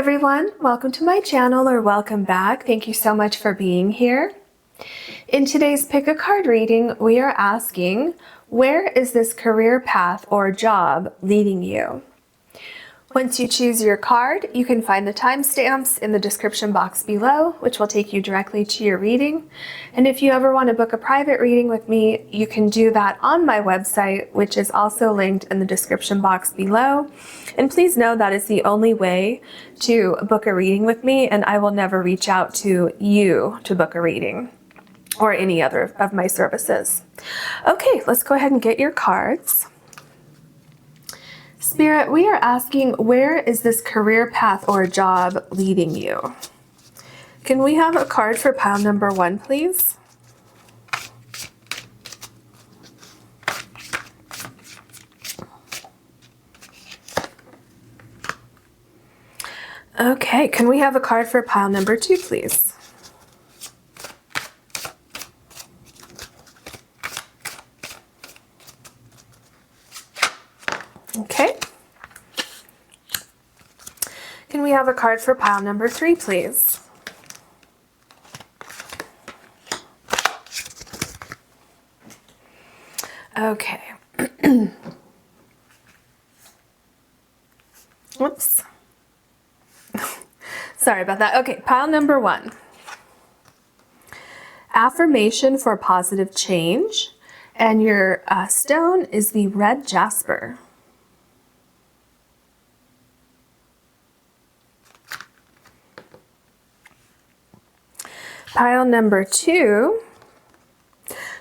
everyone, welcome to my channel or welcome back. Thank you so much for being here. In today's Pick a Card reading, we are asking, where is this career path or job leading you? Once you choose your card, you can find the timestamps in the description box below, which will take you directly to your reading. And if you ever want to book a private reading with me, you can do that on my website, which is also linked in the description box below. And please know that is the only way to book a reading with me, and I will never reach out to you to book a reading or any other of my services. Okay, let's go ahead and get your cards. Spirit, we are asking, where is this career path or job leading you? Can we have a card for pile number 1, please? Okay, can we have a card for pile number 2, please? Okay. Can we have a card for pile number 3, please? Okay. Whoops. Sorry about that. Okay, pile number 1. Affirmation for positive change. And your stone is the red Jasper. Pile number 2,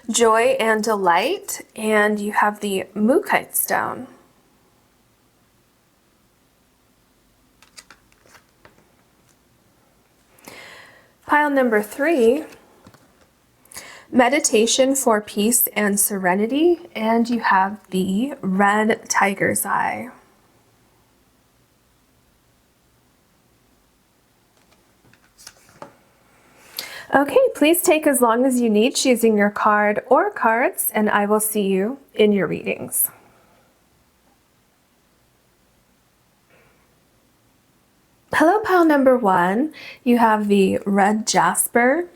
joy and delight, and you have the Mookaite stone. Pile number 3, meditation for peace and serenity, and you have the red tiger's eye. Okay, please take as long as you need choosing your card or cards, and I will see you in your readings. Hello, pile number 1. You have the red Jasper,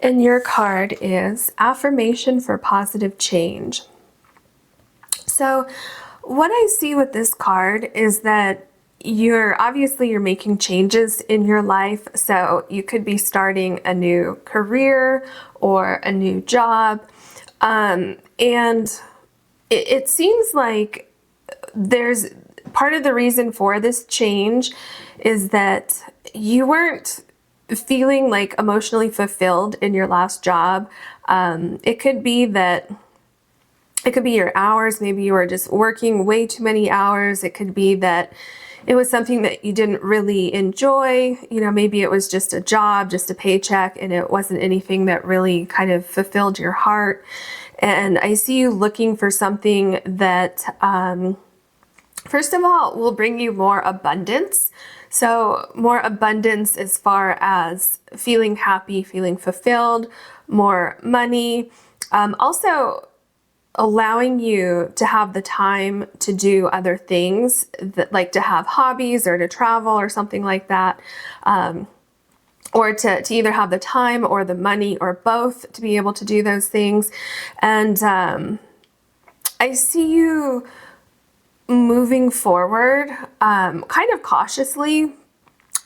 and your card is affirmation for positive change. So what I see with this card is that you're making changes in your life. So you could be starting a new career or a new job. And it seems like there's part of the reason for this change is that you weren't feeling like emotionally fulfilled in your last job. It could be your hours. Maybe you were just working way too many hours. It could be that it was something that you didn't really enjoy. You know, maybe it was just a job, just a paycheck, and it wasn't anything that really kind of fulfilled your heart. And I see you looking for something that, first of all, will bring you more abundance. So more abundance as far as feeling happy, feeling fulfilled, more money. Also, allowing you to have the time to do other things, that, like to have hobbies or to travel or something like that, or to either have the time or the money or both to be able to do those things. And I see you moving forward kind of cautiously,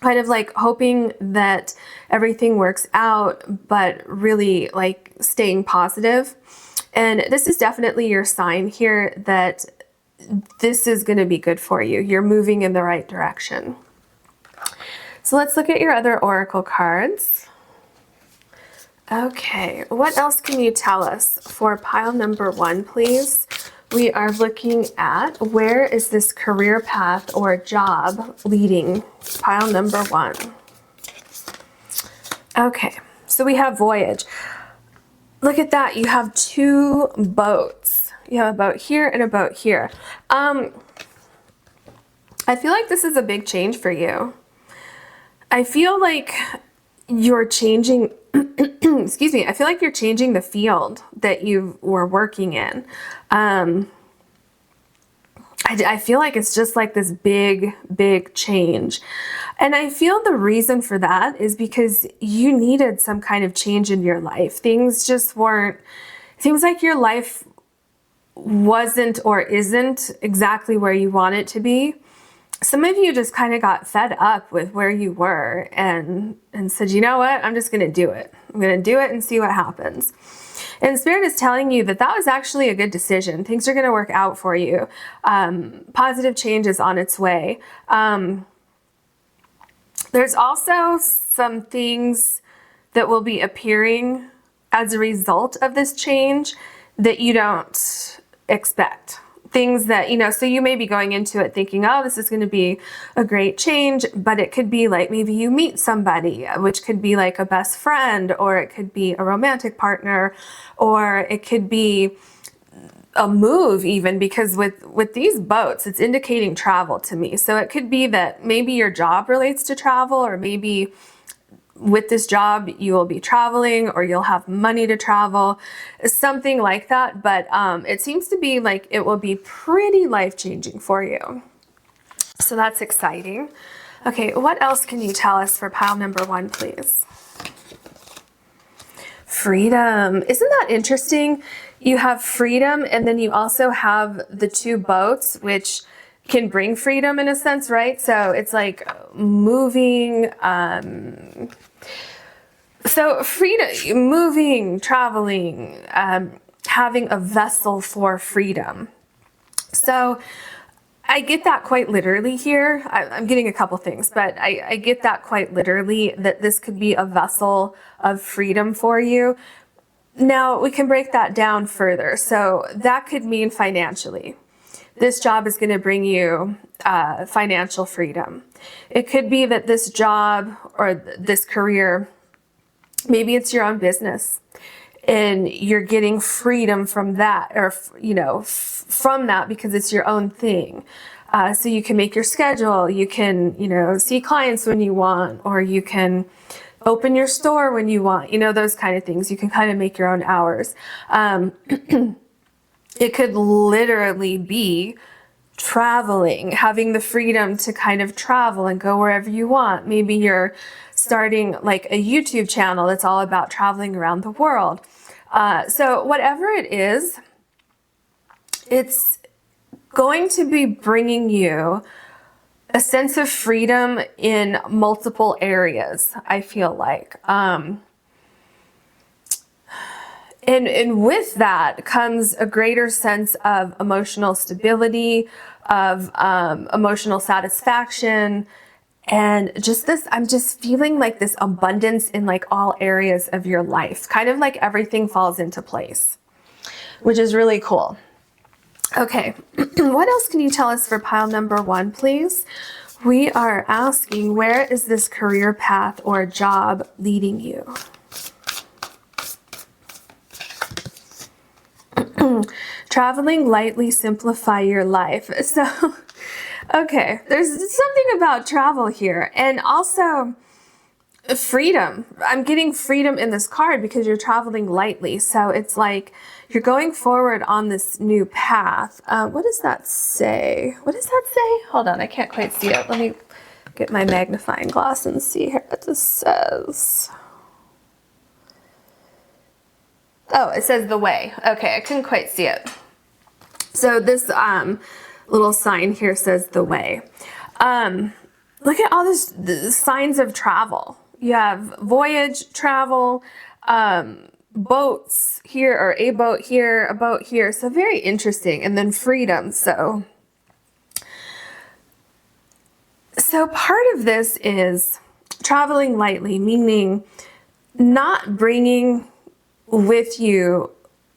kind of like hoping that everything works out, but really like staying positive. And this is definitely your sign here that this is going to be good for you. You're moving in the right direction. So let's look at your other oracle cards. Okay, what else can you tell us for pile number 1, please? We are looking at, where is this career path or job leading? Pile number 1. Okay, so we have voyage. Look at that, you have 2 boats. You have a boat here and a boat here. I feel like this is a big change for you. I feel like you're changing, excuse me, I feel like you're changing the field that you were working in. I feel like it's just like this big, big change. And I feel the reason for that is because you needed some kind of change in your life. Things just weren't, seems like your life wasn't or isn't exactly where you want it to be. Some of you just kind of got fed up with where you were and said, you know what, I'm just going to do it. I'm going to do it and see what happens. And Spirit is telling you that that was actually a good decision. Things are going to work out for you. Positive change is on its way. There's also some things that will be appearing as a result of this change that you don't expect. Things that, you know, so you may be going into it thinking, oh, this is going to be a great change, but it could be like maybe you meet somebody, which could be like a best friend, or it could be a romantic partner, or it could be a move even, because with these boats, it's indicating travel to me. So it could be that maybe your job relates to travel, or maybe with this job you will be traveling, or you'll have money to travel, something like that. But it seems to be like it will be pretty life-changing for you. So that's exciting. Okay, what else can you tell us for pile number 1, please? Freedom. Isn't that interesting? You have freedom, and then you also have the 2 boats, which can bring freedom in a sense, right? So it's like moving, so freedom, moving, traveling, having a vessel for freedom. So I get that quite literally here. I'm getting a couple things, but I get that quite literally, that this could be a vessel of freedom for you. Now we can break that down further. So that could mean financially. This job is going to bring you financial freedom. It could be that this job or this career, maybe it's your own business, and you're getting freedom from that, or, you know, from that, because it's your own thing. So you can make your schedule, you can, you know, see clients when you want, or you can open your store when you want, you know, those kind of things. You can kind of make your own hours. It could literally be traveling, having the freedom to kind of travel and go wherever you want. Maybe you're starting like a YouTube channel that's all about traveling around the world. So whatever it is, it's going to be bringing you a sense of freedom in multiple areas, I feel like. And with that comes a greater sense of emotional stability, of emotional satisfaction, and just this, I'm just feeling like this abundance in like all areas of your life, kind of like everything falls into place, which is really cool. Okay, what else can you tell us for pile number 1, please? We are asking, where is this career path or job leading you? Traveling lightly, simplify your life. So, okay, there's something about travel here, and also freedom. I'm getting freedom in this card because you're traveling lightly. So it's like you're going forward on this new path. What does that say? What does that say? Hold on, I can't quite see it. Let me get my magnifying glass and see here what this says. Oh, it says the way. Okay, I couldn't quite see it. So this little sign here says the way. Look at all the signs of travel. You have voyage, travel, boats here, or a boat here, a boat here. So very interesting. And then freedom. So part of this is traveling lightly, meaning not bringing with you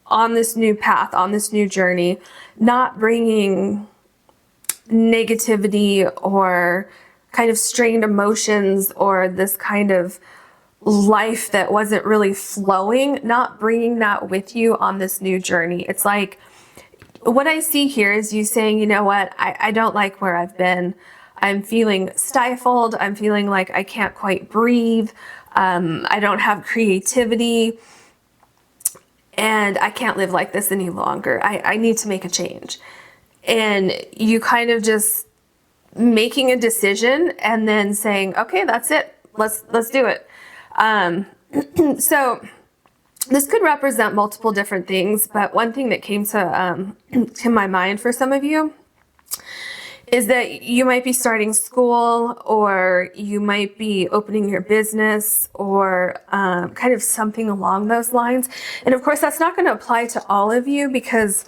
on this new path, on this new journey, not bringing negativity or kind of strained emotions or this kind of life that wasn't really flowing, not bringing that with you on this new journey. It's like, what I see here is you saying, you know what, I don't like where I've been. I'm feeling stifled. I'm feeling like I can't quite breathe. I don't have creativity. And I can't live like this any longer. I need to make a change. and you kind of just making a decision and then saying, okay, that's it. Let's do it. So this could represent multiple different things, but one thing that came to my mind for some of you is that you might be starting school, or you might be opening your business, or kind of something along those lines. And of course, that's not going to apply to all of you, because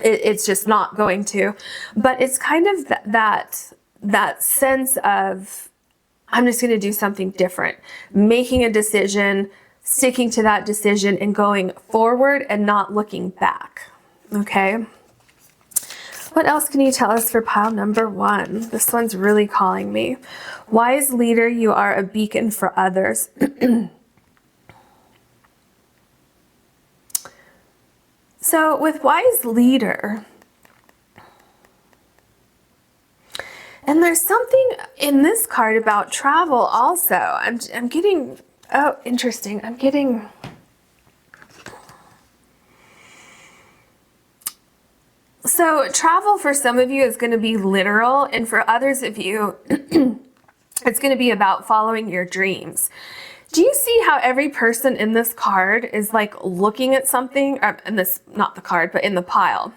it's just not going to. But it's kind of that sense of, I'm just going to do something different, making a decision, sticking to that decision, and going forward and not looking back. Okay. What else can you tell us for pile number 1? This one's really calling me. Wise leader, you are a beacon for others. So with wise leader, and there's something in this card about travel also. I'm getting, oh, interesting. I'm getting, so travel for some of you is going to be literal, and for others of you, it's going to be about following your dreams. Do you see how every person in this card is like looking at something, or in this, not the card, but in the pile?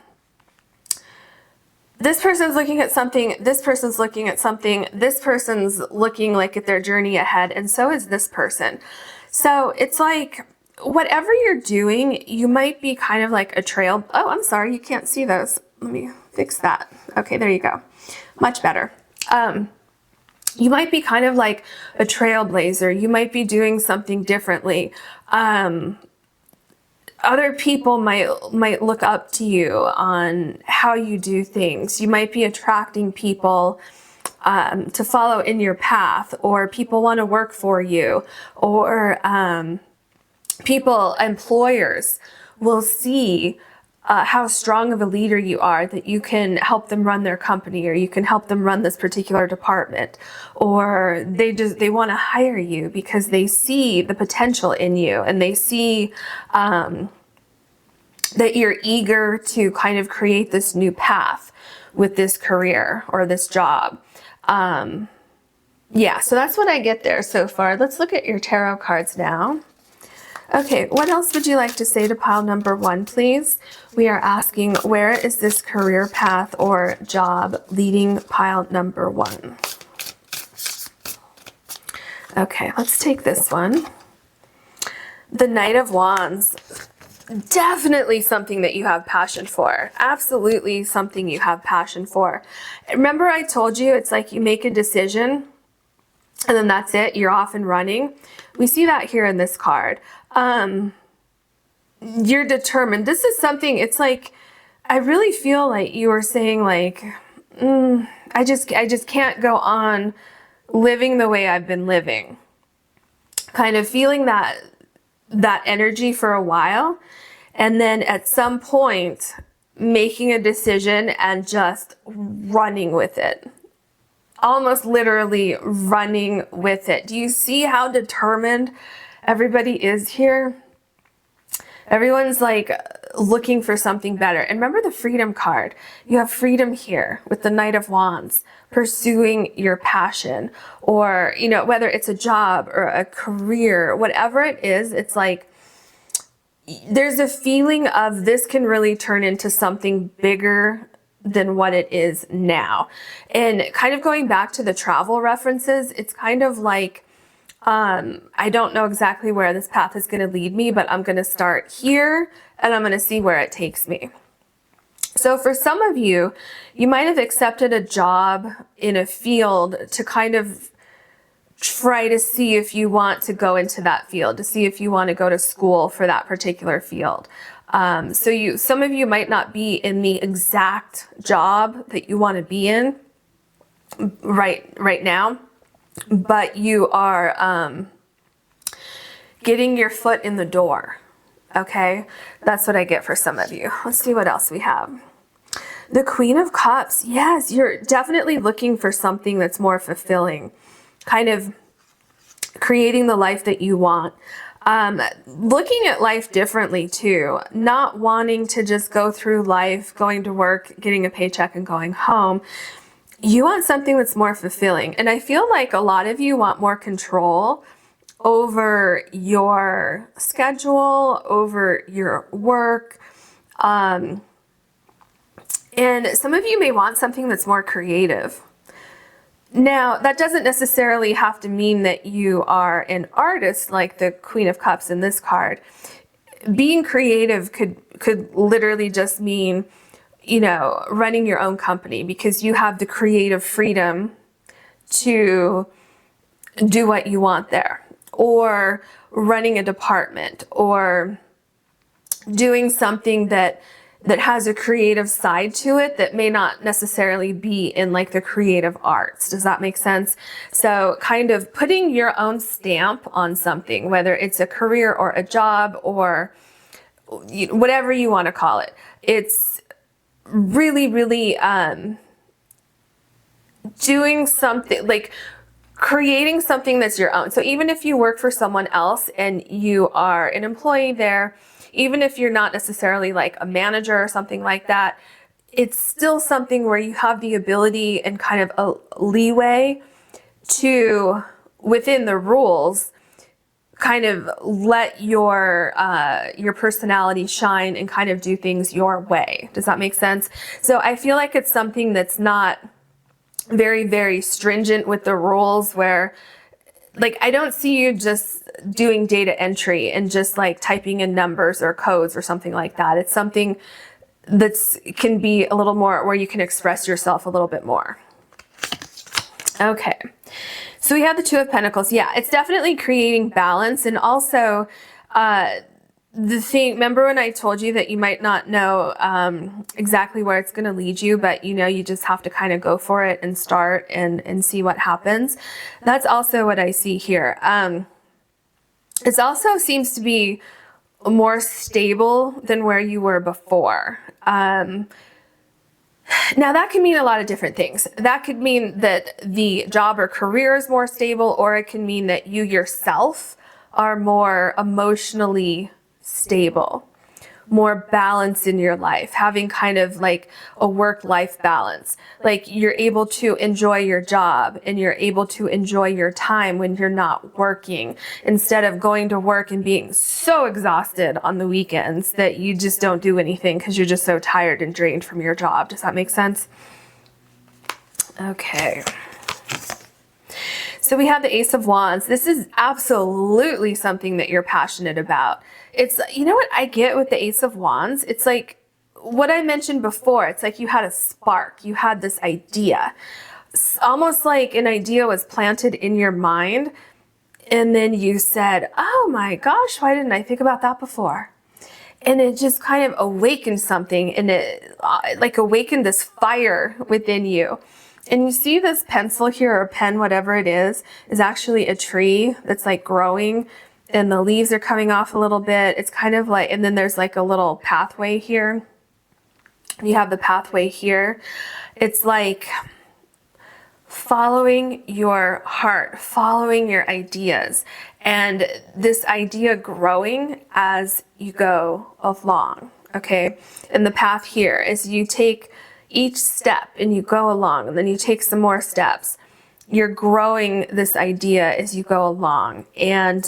This person's looking at something, this person's looking at something, this person's looking like at their journey ahead, and so is this person. So it's like, whatever you're doing, you might be kind of like a trail. Oh, I'm sorry, you can't see those. Let me fix that. Okay, there you go. Much better. You might be kind of like a trailblazer. You might be doing something differently. Other people might look up to you on how you do things. You might be attracting people to follow in your path, or people want to work for you, or employers will see how strong of a leader you are, that you can help them run their company, or you can help them run this particular department, or they want to hire you because they see the potential in you, and they see that you're eager to kind of create this new path with this career or this job. Yeah, so that's what I get there so far. Let's look at your tarot cards now. Okay, what else would you like to say to pile number 1, please? We are asking, where is this career path or job leading pile number 1? Okay, let's take this one. The Knight of Wands. Definitely something that you have passion for. Absolutely something you have passion for. Remember I told you it's like you make a decision and then that's it. You're off and running. We see that here in this card. You're determined. This is something, it's like, I really feel like you were saying like, I just can't go on living the way I've been living. Kind of feeling that energy for a while, and then at some point making a decision and just running with it. Almost literally running with it. Do you see how determined everybody is here? Everyone's like looking for something better. And remember the freedom card. You have freedom here with the Knight of Wands, pursuing your passion, or, you know, whether it's a job or a career, whatever it is, it's like there's a feeling of this can really turn into something bigger than what it is now. And kind of going back to the travel references, it's kind of like, I don't know exactly where this path is going to lead me, but I'm going to start here and I'm going to see where it takes me. So for some of you, you might have accepted a job in a field to kind of try to see if you want to go into that field, to see if you want to go to school for that particular field. So some of you might not be in the exact job that you want to be in right now, but you are getting your foot in the door. Okay, that's what I get for some of you. Let's see what else we have. The Queen of Cups. Yes, you're definitely looking for something that's more fulfilling, kind of creating the life that you want. Looking at life differently too, not wanting to just go through life, going to work, getting a paycheck and going home. You want something that's more fulfilling. And I feel like a lot of you want more control over your schedule, over your work. And some of you may want something that's more creative. Now, that doesn't necessarily have to mean that you are an artist like the Queen of Cups in this card. Being creative could literally just mean, you know, running your own company, because you have the creative freedom to do what you want there, or running a department, or doing something that has a creative side to it that may not necessarily be in like the creative arts. Does that make sense? So kind of putting your own stamp on something, whether it's a career or a job or whatever you want to call it. It's really, really doing something, like creating something that's your own. So even if you work for someone else and you are an employee there, even if you're not necessarily like a manager or something like that, it's still something where you have the ability and kind of a leeway to, within the rules, kind of let your personality shine and kind of do things your way. Does that make sense? So I feel like it's something that's not very, very stringent with the rules, where like, I don't see you just doing data entry and just like typing in numbers or codes or something like that. It's something that's can be a little more where you can express yourself a little bit more. Okay. So we have the Two of Pentacles. Yeah, it's definitely creating balance. And also, the thing, remember when I told you that you might not know exactly where it's going to lead you, but you know, you just have to kind of go for it and start and see what happens. That's also what I see here. It also seems to be more stable than where you were before. Now that can mean a lot of different things. That could mean that the job or career is more stable, or it can mean that you yourself are more emotionally stable, more balance in your life, having kind of like a work-life balance. Like you're able to enjoy your job and you're able to enjoy your time when you're not working, instead of going to work and being so exhausted on the weekends that you just don't do anything because you're just so tired and drained from your job. Does that make sense? Okay. So we have the Ace of Wands. This is absolutely something that you're passionate about. It's, you know what I get with the Ace of Wands? It's like what I mentioned before. It's like you had a spark. You had this idea. It's almost like an idea was planted in your mind. And then you said, oh my gosh, why didn't I think about that before? And it just kind of awakened something, and it like awakened this fire within you. And you see this pencil here, or pen, whatever it is actually a tree that's like growing, and the leaves are coming off a little bit. It's kind of like, and then there's like a little pathway here. You have the pathway here. It's like following your heart, following your ideas, and this idea growing as you go along, okay? And the path here is you take each step and you go along, and then you take some more steps. You're growing this idea as you go along. And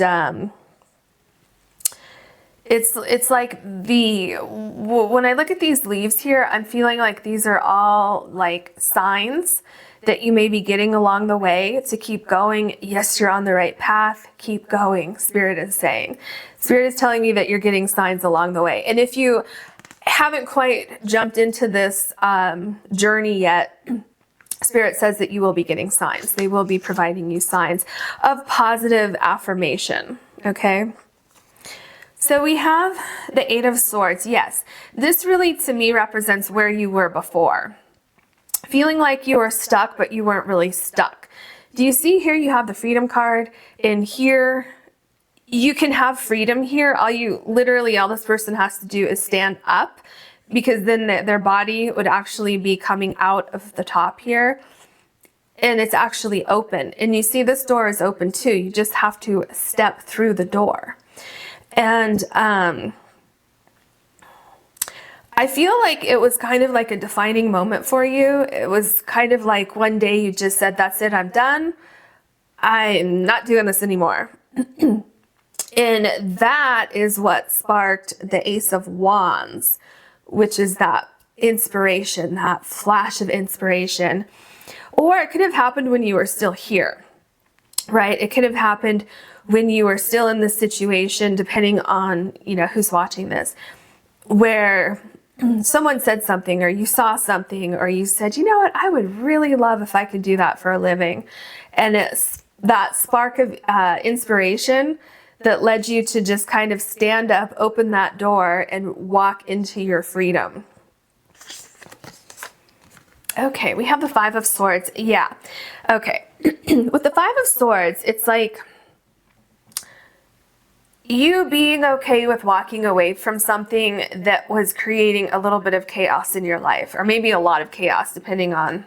it's like when I look at these leaves here, I'm feeling like these are all like signs that you may be getting along the way to keep going. Yes, you're on the right path. Keep going, Spirit is saying. Spirit is telling me that you're getting signs along the way. And if you haven't quite jumped into this journey yet, Spirit says that you will be getting signs. They will be providing you signs of positive affirmation, okay? So we have the Eight of Swords. Yes, this really to me represents where you were before. Feeling like you were stuck, but you weren't really stuck. Do you see here you have the Freedom card, and here you can have freedom here. All this person has to do is stand up, because then their body would actually be coming out of the top here. and it's actually open. And you see this door is open too. You just have to step through the door. And I feel like it was kind of like a defining moment for you. It was kind of like one day you just said, that's it, I'm done. I'm not doing this anymore. And that is what sparked the Ace of Wands, which is that inspiration, that flash of inspiration. Or it could have happened when you were still here, right? It could have happened when you were still in this situation, depending on, you know, who's watching this, where someone said something, or you saw something, or you said, you know what, I would really love if I could do that for a living. And it's that spark of inspiration that led you to just kind of stand up, open that door, and walk into your freedom. Okay, we have the Five of Swords. Yeah. Okay. With the Five of Swords, it's like you being okay with walking away from something that was creating a little bit of chaos in your life, or maybe a lot of chaos, depending on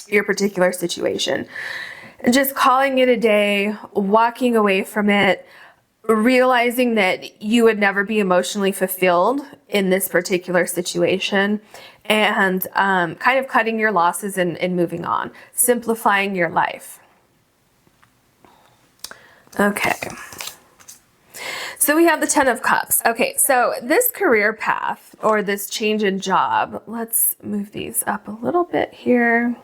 your particular situation. Just calling it a day, walking away from it, realizing that you would never be emotionally fulfilled in this particular situation, and kind of cutting your losses and moving on, simplifying your life. Okay. So we have the Ten of Cups. Okay, so this career path or this change in job, let's move these up a little bit here.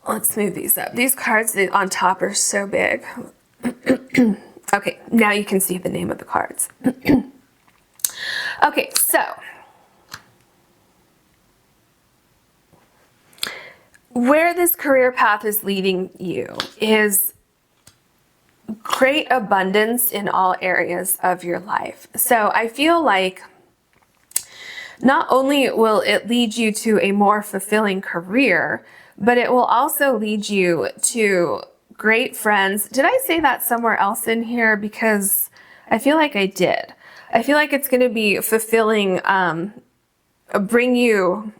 Let's move these up. These cards on top are so big. Okay, now you can see the name of the cards. Okay, so where this career path is leading you is great abundance in all areas of your life. So I feel like not only will it lead you to a more fulfilling career, but it will also lead you to great friends. Did I say that somewhere else in here? Because I feel like I did. I feel like it's going to be fulfilling, bring you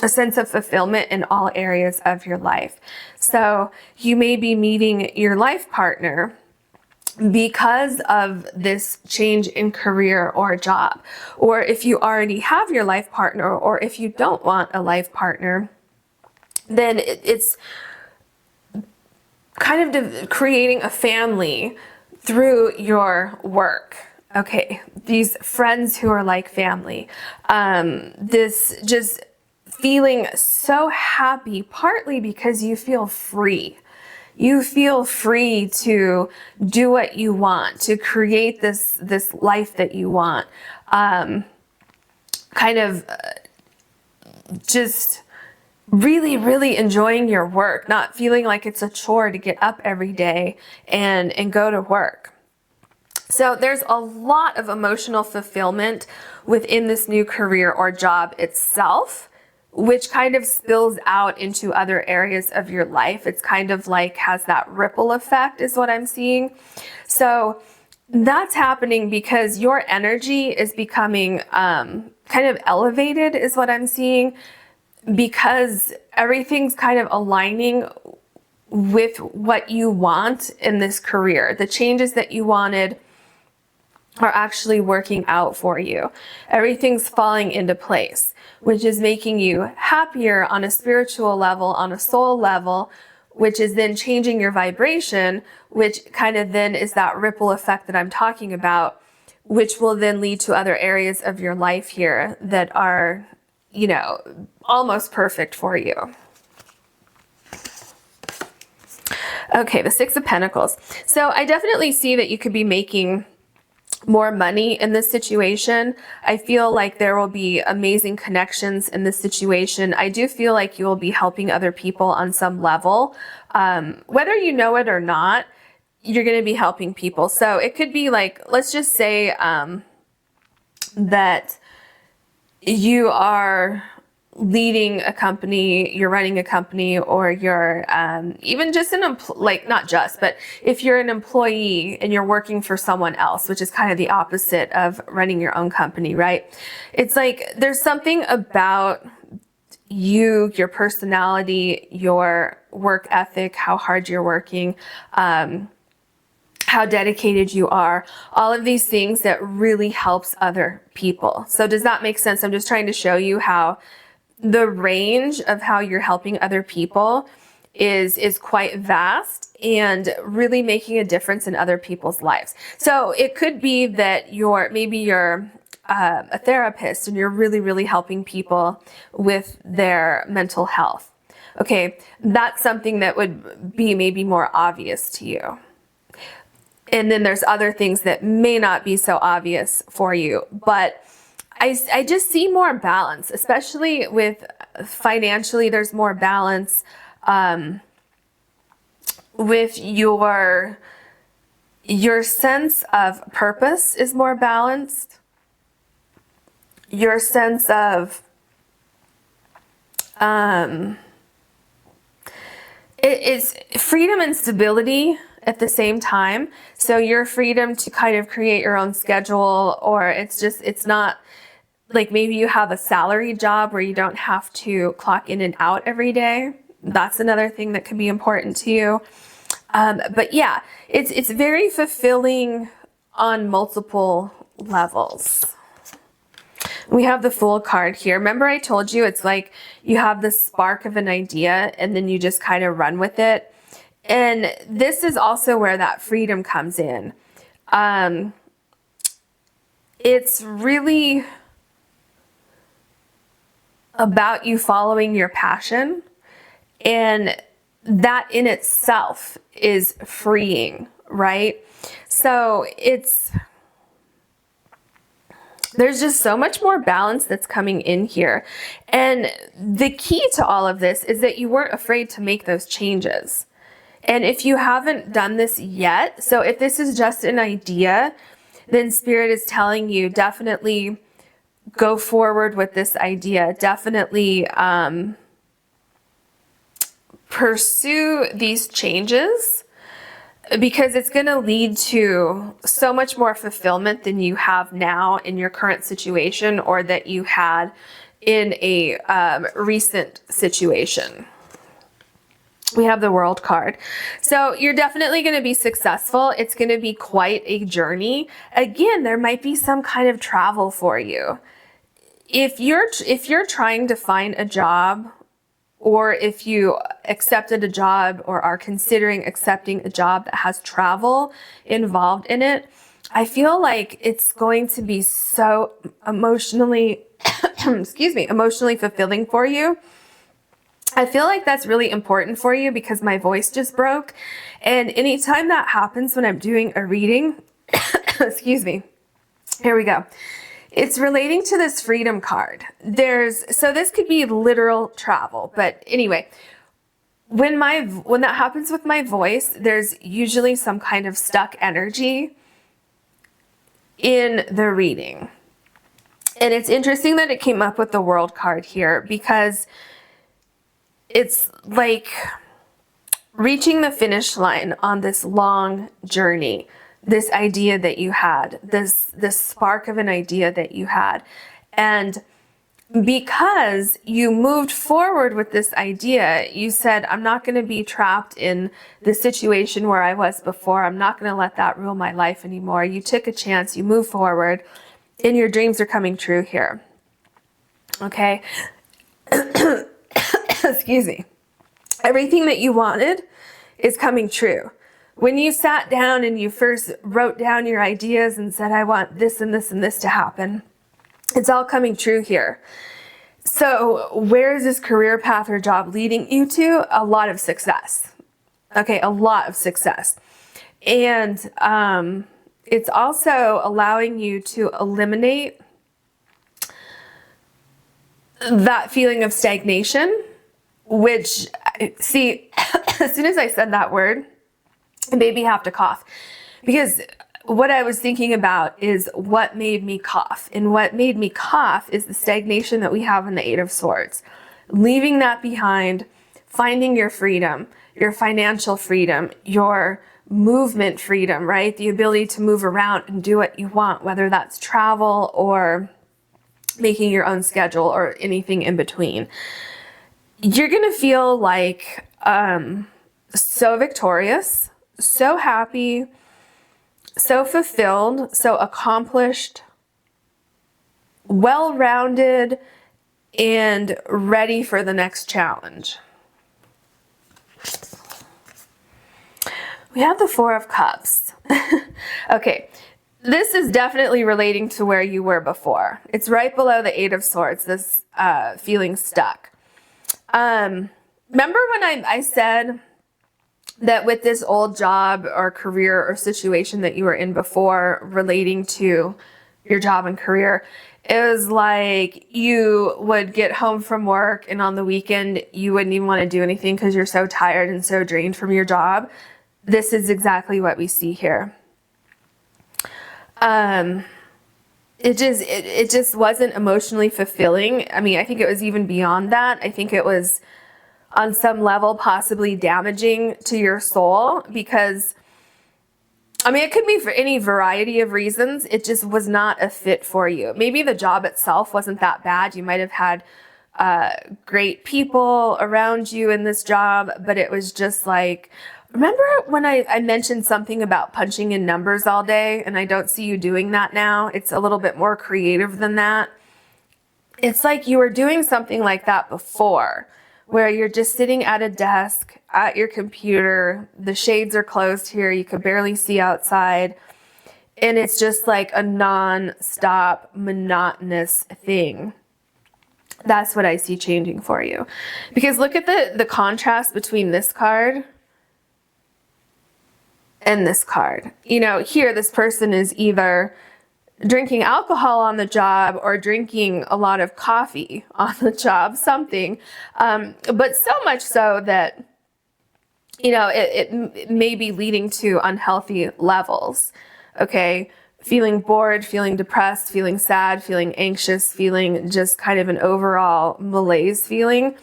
a sense of fulfillment in all areas of your life. So you may be meeting your life partner because of this change in career or job. Or if you already have your life partner, or if you don't want a life partner, then it's kind of creating a family through your work. Okay, these friends who are like family. This just feeling so happy, partly because you feel free. You feel free to do what you want, to create this life that you want. Just really, really enjoying your work, not feeling like it's a chore to get up every day and go to work. So there's a lot of emotional fulfillment within this new career or job itself, which kind of spills out into other areas of your life. It's kind of like has that ripple effect is what I'm seeing. So that's happening because your energy is becoming kind of elevated is what I'm seeing, because everything's kind of aligning with what you want in this career. The changes that you wanted are actually working out for you. Everything's falling into place, which is making you happier on a spiritual level, on a soul level, which is then changing your vibration, which kind of then is that ripple effect that I'm talking about, which will then lead to other areas of your life here that are, you know, almost perfect for you. Okay, the Six of Pentacles. So I definitely see that you could be making more money in this situation. I feel like there will be amazing connections in this situation. I do feel like you will be helping other people on some level. Whether you know it or not, you're going to be helping people. So it could be like, let's just say that you are leading a company, you're running a company, or you're even just not just, but if you're an employee and you're working for someone else, which is kind of the opposite of running your own company, right? It's like there's something about you, your personality, your work ethic, how hard you're working, how dedicated you are, all of these things that really helps other people. So does that make sense? I'm just trying to show you how the range of how you're helping other people is quite vast and really making a difference in other people's lives. So it could be that maybe you're a therapist and you're really, really helping people with their mental health. Okay, that's something that would be maybe more obvious to you. And then there's other things that may not be so obvious for you, but I just see more balance, especially with financially, there's more balance with your sense of purpose is more balanced. Your sense of it's freedom and stability at the same time. So your freedom to kind of create your own schedule, or it's not like maybe you have a salary job where you don't have to clock in and out every day. That's another thing that could be important to you. But yeah, it's very fulfilling on multiple levels. We have the Fool card here. Remember I told you it's like you have the spark of an idea and then you just kind of run with it. And this is also where that freedom comes in. It's really about you following your passion, and that in itself is freeing, right? So there's just so much more balance that's coming in here. And the key to all of this is that you weren't afraid to make those changes. And if you haven't done this yet, so if this is just an idea, then Spirit is telling you definitely go forward with this idea. Definitely pursue these changes, because it's going to lead to so much more fulfillment than you have now in your current situation, or that you had in a recent situation. We have the World card. So you're definitely going to be successful. It's going to be quite a journey. Again, there might be some kind of travel for you. If you're trying to find a job, or if you accepted a job or are considering accepting a job that has travel involved in it, I feel like it's going to be so emotionally, emotionally fulfilling for you. I feel like that's really important for you because my voice just broke. And anytime that happens when I'm doing a reading, here we go. It's relating to this freedom card. So this could be literal travel, but anyway, when that happens with my voice, there's usually some kind of stuck energy in the reading. And it's interesting that it came up with the World card here, because it's like reaching the finish line on this long journey, this idea that you had, this spark of an idea that you had. And because you moved forward with this idea, you said, I'm not going to be trapped in the situation where I was before. I'm not going to let that rule my life anymore. You took a chance, you moved forward, and your dreams are coming true here. Okay? Excuse me. Everything that you wanted is coming true. When you sat down and you first wrote down your ideas and said, I want this and this and this to happen, it's all coming true here. So where is this career path or job leading you to? A lot of success. Okay, a lot of success. And it's also allowing you to eliminate that feeling of stagnation, which, see, as soon as I said that word, it made me have to cough, because what I was thinking about is what made me cough. And what made me cough is the stagnation that we have in the Eight of Swords. Leaving that behind, finding your freedom, your financial freedom, your movement freedom, right? The ability to move around and do what you want, whether that's travel or making your own schedule or anything in between. you're going to feel like so victorious, so happy, so fulfilled, so accomplished, well-rounded, and ready for the next challenge. We have the Four of Cups. Okay, this is definitely relating to where you were before. It's right below the Eight of Swords, this feeling stuck. Remember when I said that with this old job or career or situation that you were in before relating to your job and career, it was like you would get home from work and on the weekend you wouldn't even want to do anything because you're so tired and so drained from your job. This is exactly what we see here. It just wasn't emotionally fulfilling. I mean, I think it was even beyond that. I think it was on some level possibly damaging to your soul because, I mean, it could be for any variety of reasons. It just was not a fit for you. Maybe the job itself wasn't that bad. You might have had great people around you in this job, but it was just like, remember when I mentioned something about punching in numbers all day, and I don't see you doing that now? It's a little bit more creative than that. It's like you were doing something like that before, where you're just sitting at a desk at your computer, the shades are closed here, you could barely see outside, and it's just like a non-stop monotonous thing. That's what I see changing for you. Because look at the contrast between this card and this card. You know, here this person is either drinking alcohol on the job or drinking a lot of coffee on the job, something. But so much so that, you know, it may be leading to unhealthy levels, okay? Feeling bored, feeling depressed, feeling sad, feeling anxious, feeling just kind of an overall malaise feeling.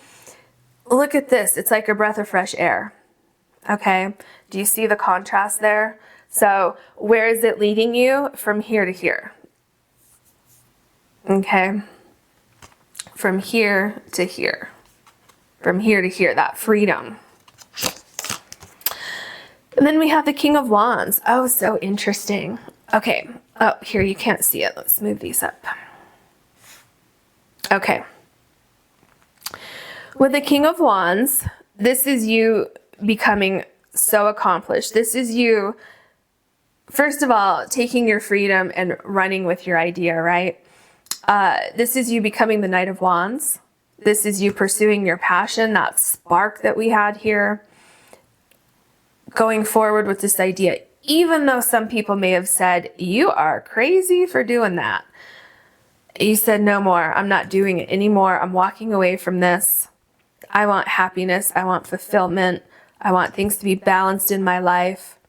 Look at this. It's like a breath of fresh air, okay? Do you see the contrast there? So where is it leading you? From here to here. Okay. From here to here. From here to here, that freedom. And then we have the King of Wands. Oh, so interesting. Okay. Oh, here, you can't see it. Let's move these up. Okay. With the King of Wands, this is you becoming so accomplished. This is you, first of all, taking your freedom and running with your idea, right? This is you becoming the Knight of Wands. This is you pursuing your passion, that spark that we had here. Going forward with this idea, even though some people may have said, you are crazy for doing that. You said, no more. I'm not doing it anymore. I'm walking away from this. I want happiness. I want fulfillment. I want things to be balanced in my life.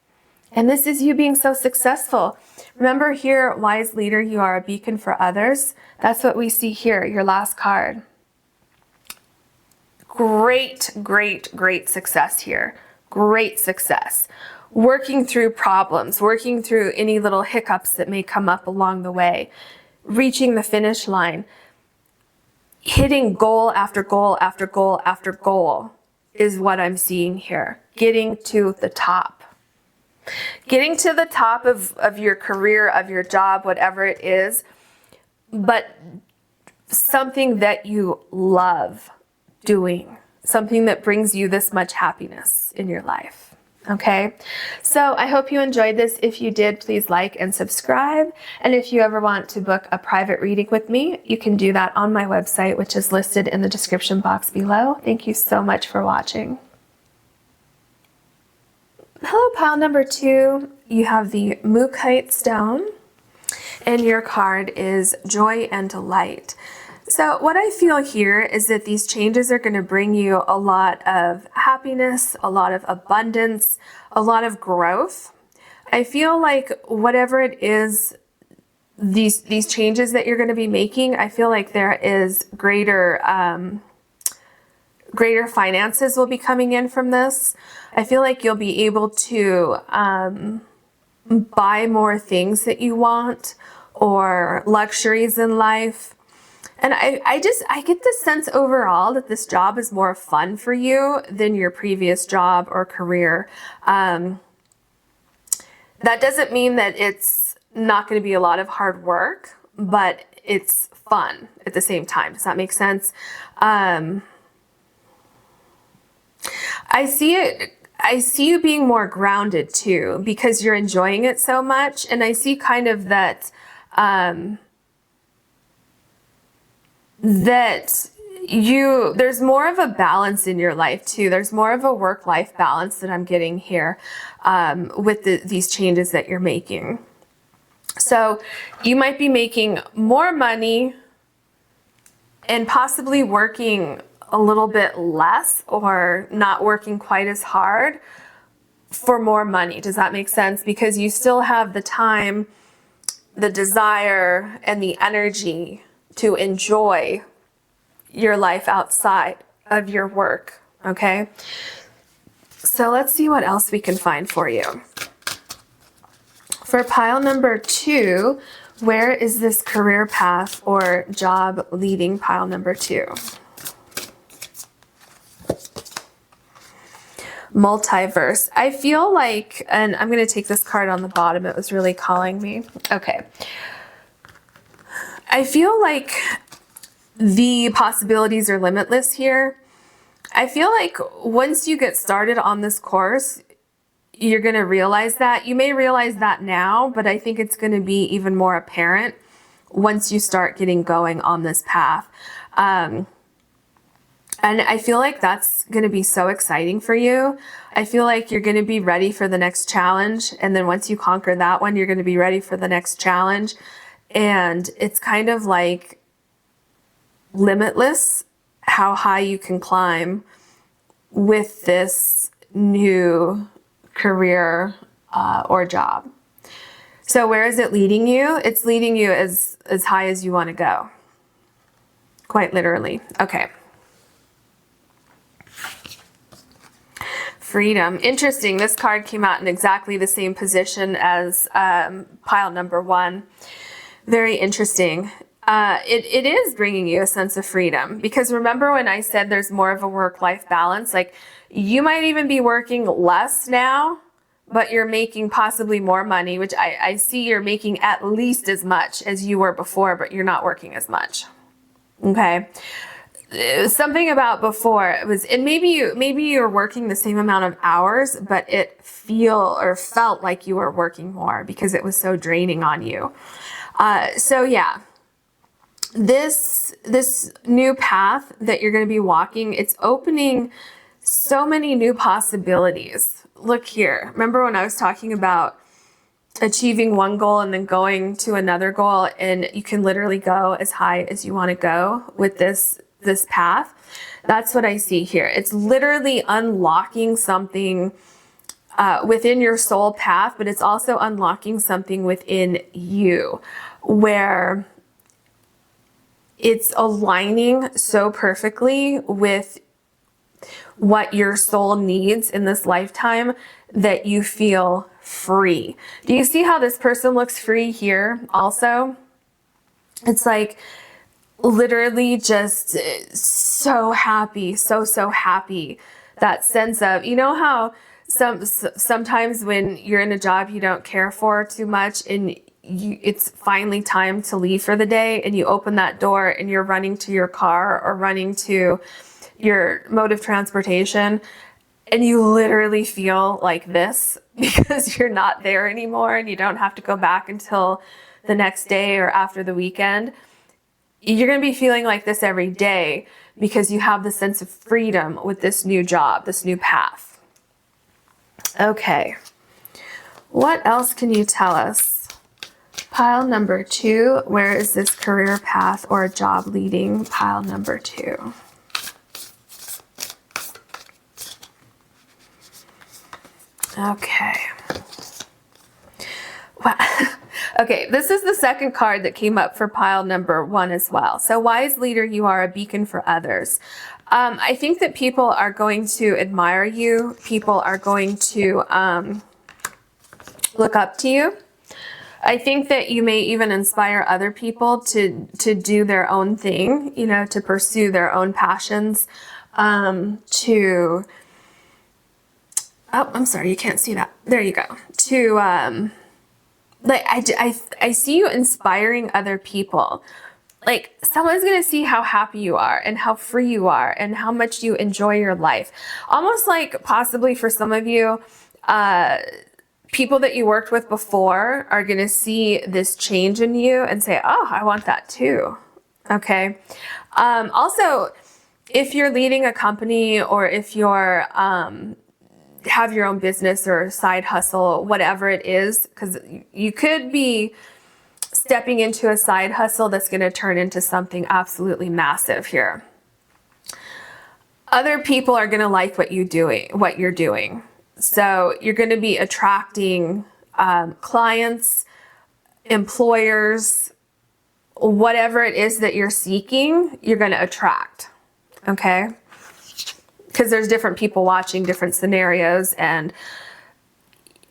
And this is you being so successful. Remember here, wise leader, you are a beacon for others. That's what we see here, your last card. Great, great, great success here. Great success. Working through problems, working through any little hiccups that may come up along the way, reaching the finish line, hitting goal after goal after goal after goal is what I'm seeing here. Getting to the top. Getting to the top of your career, of your job, whatever it is, but something that you love doing. Something that brings you this much happiness in your life. Okay, so I hope you enjoyed this. If you did, please like and subscribe. And if you ever want to book a private reading with me, you can do that on my website, which is listed in the description box below. Thank you so much for watching. Hello, pile number 2. You have the Mookaite stone, and your card is Joy and Delight. So what I feel here is that these changes are going to bring you a lot of happiness, a lot of abundance, a lot of growth. I feel like whatever it is, these changes that you're going to be making, I feel like there is greater finances will be coming in from this. I feel like you'll be able to buy more things that you want or luxuries in life. And I get the sense overall that this job is more fun for you than your previous job or career. That doesn't mean that it's not going to be a lot of hard work, but it's fun at the same time. Does that make sense? I see you being more grounded too, because you're enjoying it so much. And I see kind of that, there's more of a balance in your life too. There's more of a work-life balance that I'm getting here, with these changes that you're making. So you might be making more money and possibly working a little bit less or not working quite as hard for more money. Does that make sense? Because you still have the time, the desire, and the energy to enjoy your life outside of your work, okay? So let's see what else we can find for you. For pile number 2, where is this career path or job leading? Pile number 2. Multiverse. I feel like, and I'm going to take this card on the bottom. It was really calling me. Okay. I feel like the possibilities are limitless here. I feel like once you get started on this course, you're going to realize that. You may realize that now, but I think it's going to be even more apparent once you start getting going on this path. And I feel like that's going to be so exciting for you. I feel like you're going to be ready for the next challenge. And then once you conquer that one, you're going to be ready for the next challenge. And it's kind of like limitless how high you can climb with this new career or job. So where is it leading you? It's leading you as high as you want to go. Quite literally. Okay. Freedom. Interesting. This card came out in exactly the same position as pile number 1. Very interesting. It is bringing you a sense of freedom, because remember when I said there's more of a work-life balance, like you might even be working less now, but you're making possibly more money, which I see you're making at least as much as you were before, but you're not working as much. Okay. Something about before it was, and maybe you're working the same amount of hours, but it felt like you were working more because it was so draining on you. So yeah, this new path that you're going to be walking, it's opening so many new possibilities. Look here. Remember when I was talking about achieving one goal and then going to another goal, and you can literally go as high as you want to go with this path? That's what I see here. It's literally unlocking something within your soul path, but it's also unlocking something within you where it's aligning so perfectly with what your soul needs in this lifetime that you feel free. Do you see how this person looks free here also? It's like literally just so happy, so happy. That sense of, you know how sometimes when you're in a job you don't care for too much and it's finally time to leave for the day, and you open that door and you're running to your car or running to your mode of transportation, and you literally feel like this because you're not there anymore and you don't have to go back until the next day or after the weekend. You're going to be feeling like this every day because you have the sense of freedom with this new job, this new path. Okay. What else can you tell us? Pile number 2, where is this career path or job leading? Pile number 2. Okay. Wow. Okay, this is the second card that came up for pile number 1 as well. So wise leader, you are a beacon for others. I think that people are going to admire you. People are going to look up to you. I think that you may even inspire other people to do their own thing, you know, to pursue their own passions, I'm sorry, you can't see that. There you go. Like, I see you inspiring other people. Like, someone's going to see how happy you are and how free you are and how much you enjoy your life. Almost like possibly for some of you, people that you worked with before are going to see this change in you and say, oh, I want that too. Okay. Also, if you're leading a company, or if you're, have your own business or side hustle, whatever it is, because you could be stepping into a side hustle that's going to turn into something absolutely massive here. Other people are going to like what you're doing. So you're going to be attracting clients, employers, whatever it is that you're seeking, you're going to attract. Okay? Because there's different people watching different scenarios, and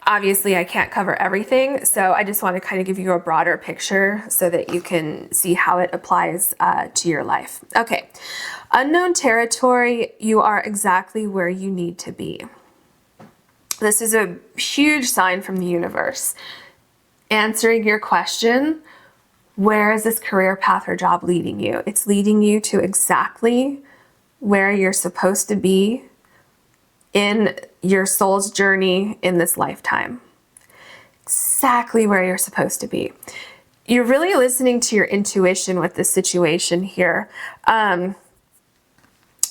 obviously I can't cover everything. So I just want to kind of give you a broader picture so that you can see how it applies to your life. Okay. Unknown territory, you are exactly where you need to be. This is a huge sign from the universe. Answering your question, where is this career path or job leading you? It's leading you to exactly where you're supposed to be in your soul's journey in this lifetime. Exactly where you're supposed to be. You're really listening to your intuition with this situation here.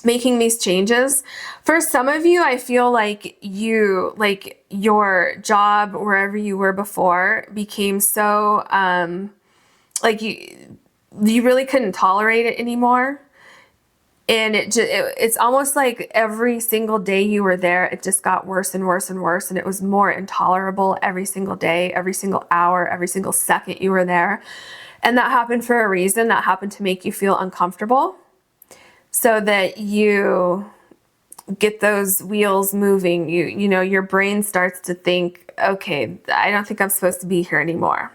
Making these changes. For some of you, I feel like your job, wherever you were before, became so, like you really couldn't tolerate it anymore. And it's almost like every single day you were there, it just got worse and worse and worse. And it was more intolerable every single day, every single hour, every single second you were there. And that happened for a reason. That happened to make you feel uncomfortable, so that you get those wheels moving. You know, your brain starts to think, okay, I don't think I'm supposed to be here anymore.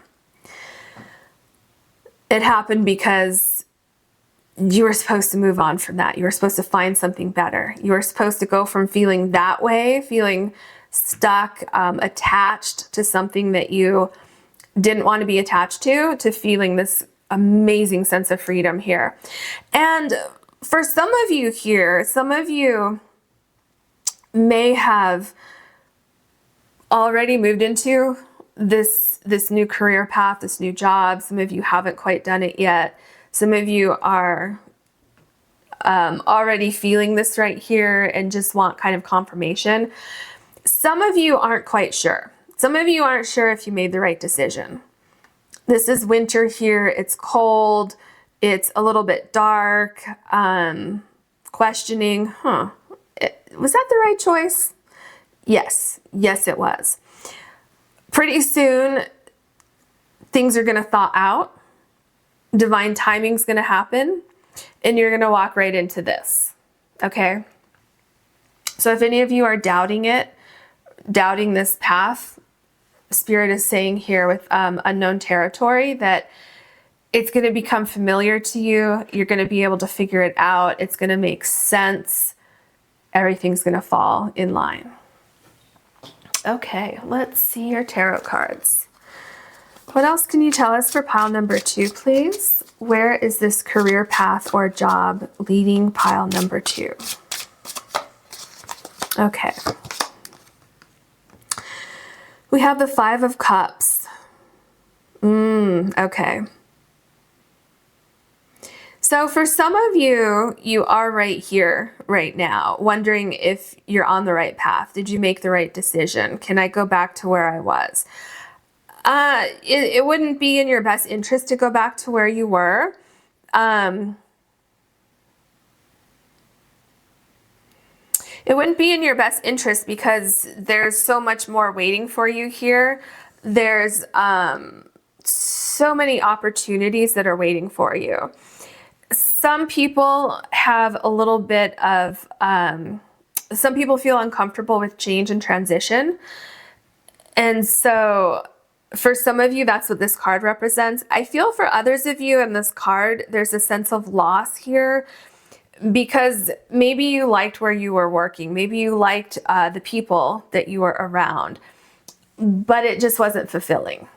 It happened because you were supposed to move on from that. You were supposed to find something better. You were supposed to go from feeling that way, feeling stuck, attached to something that you didn't want to be attached to feeling this amazing sense of freedom here. And for some of you here, some of you may have already moved into this new career path, this new job. Some of you haven't quite done it yet. Some of you are already feeling this right here and just want kind of confirmation. Some of you aren't quite sure. Some of you aren't sure if you made the right decision. This is winter here. It's cold. It's a little bit dark. Questioning, was that the right choice? Yes. Yes, it was. Pretty soon, things are going to thaw out. Divine timing's going to happen, and you're going to walk right into this. Okay? So if any of you are doubting this path, Spirit is saying here with unknown territory that it's going to become familiar to you. You're going to be able to figure it out. It's going to make sense. Everything's going to fall in line. Okay, let's see your tarot cards. What else can you tell us for pile number 2, please? Where is this career path or job leading pile number 2? Okay. We have the 5 of Cups. Okay. So for some of you, you are right here, right now, wondering if you're on the right path. Did you make the right decision? Can I go back to where I was? It wouldn't be in your best interest to go back to where you were. It wouldn't be in your best interest because there's so much more waiting for you here. There's so many opportunities that are waiting for you. Some people have a little bit of, some people feel uncomfortable with change and transition. And so For some of you, that's what this card represents. I feel for others of you in this card, there's a sense of loss here because maybe you liked where you were working. Maybe you liked the people that you were around, but it just wasn't fulfilling.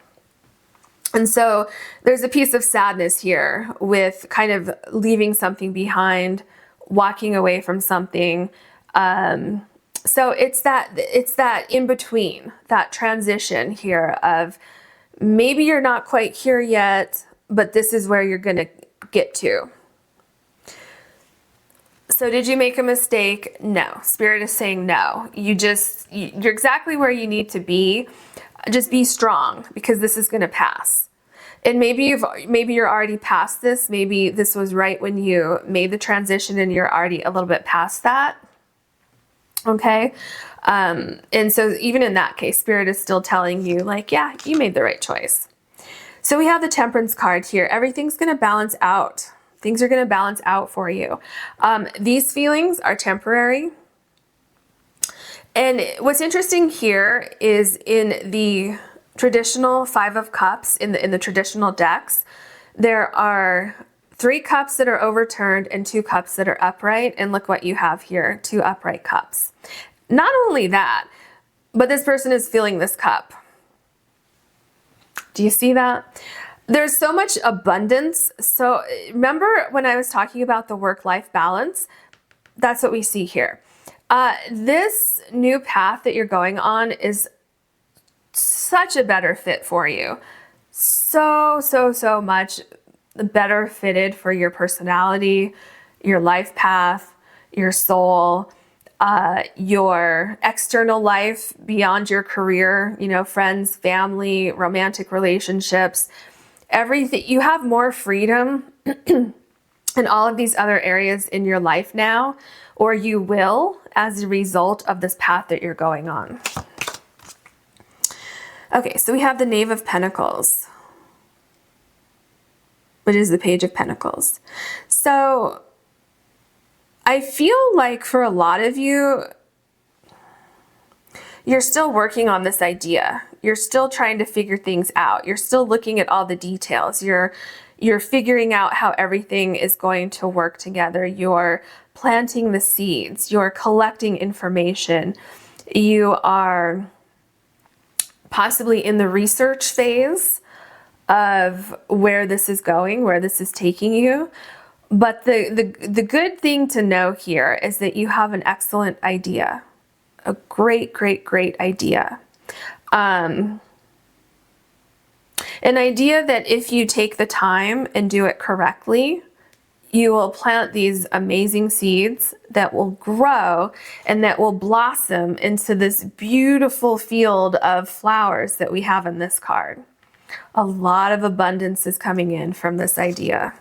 And so there's a piece of sadness here with kind of leaving something behind, walking away from something. So it's that in between, that transition here of maybe you're not quite here yet, but this is where you're going to get to. So did you make a mistake? No. Spirit is saying no. You're exactly where you need to be. Just be strong because this is going to pass. And maybe you're already past this. Maybe this was right when you made the transition and you're already a little bit past that. Okay. And so even in that case, Spirit is still telling you like, yeah, you made the right choice. So we have the Temperance card here. Everything's going to balance out. Things are going to balance out for you. These feelings are temporary. And what's interesting here is in the traditional Five of Cups, in the traditional decks, there are 3 cups that are overturned and 2 cups that are upright. And look what you have here, 2 upright cups. Not only that, but this person is feeling this cup. Do you see that? There's so much abundance. So remember when I was talking about the work-life balance? That's what we see here. This new path that you're going on is such a better fit for you. So much better fitted for your personality, your life path, your soul, your external life beyond your career, friends, family, romantic relationships, everything. You have more freedom in all of these other areas in your life now, or you will as a result of this path that you're going on. Okay, so we have the Knave of Pentacles, which is the Page of Pentacles. So I feel like for a lot of you, you're still working on this idea. You're still trying to figure things out. You're still looking at all the details. You're figuring out how everything is going to work together. You're planting the seeds. You're collecting information. You are possibly in the research phase of where this is going, where this is taking you. But the good thing to know here is that you have an excellent idea, a great idea. An idea that if you take the time and do it correctly, you will plant these amazing seeds that will grow and that will blossom into this beautiful field of flowers that we have in this card. A lot of abundance is coming in from this idea,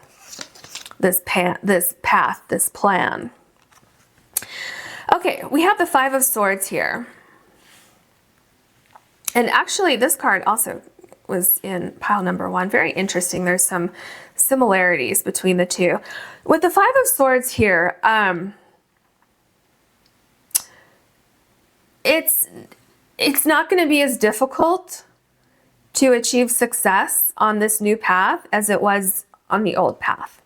this path, this plan. Okay, we have the Five of Swords here. And actually, this card also was in pile number 1. Very interesting. There's some similarities between the two. With the Five of Swords here, it's not going to be as difficult to achieve success on this new path as it was on the old path.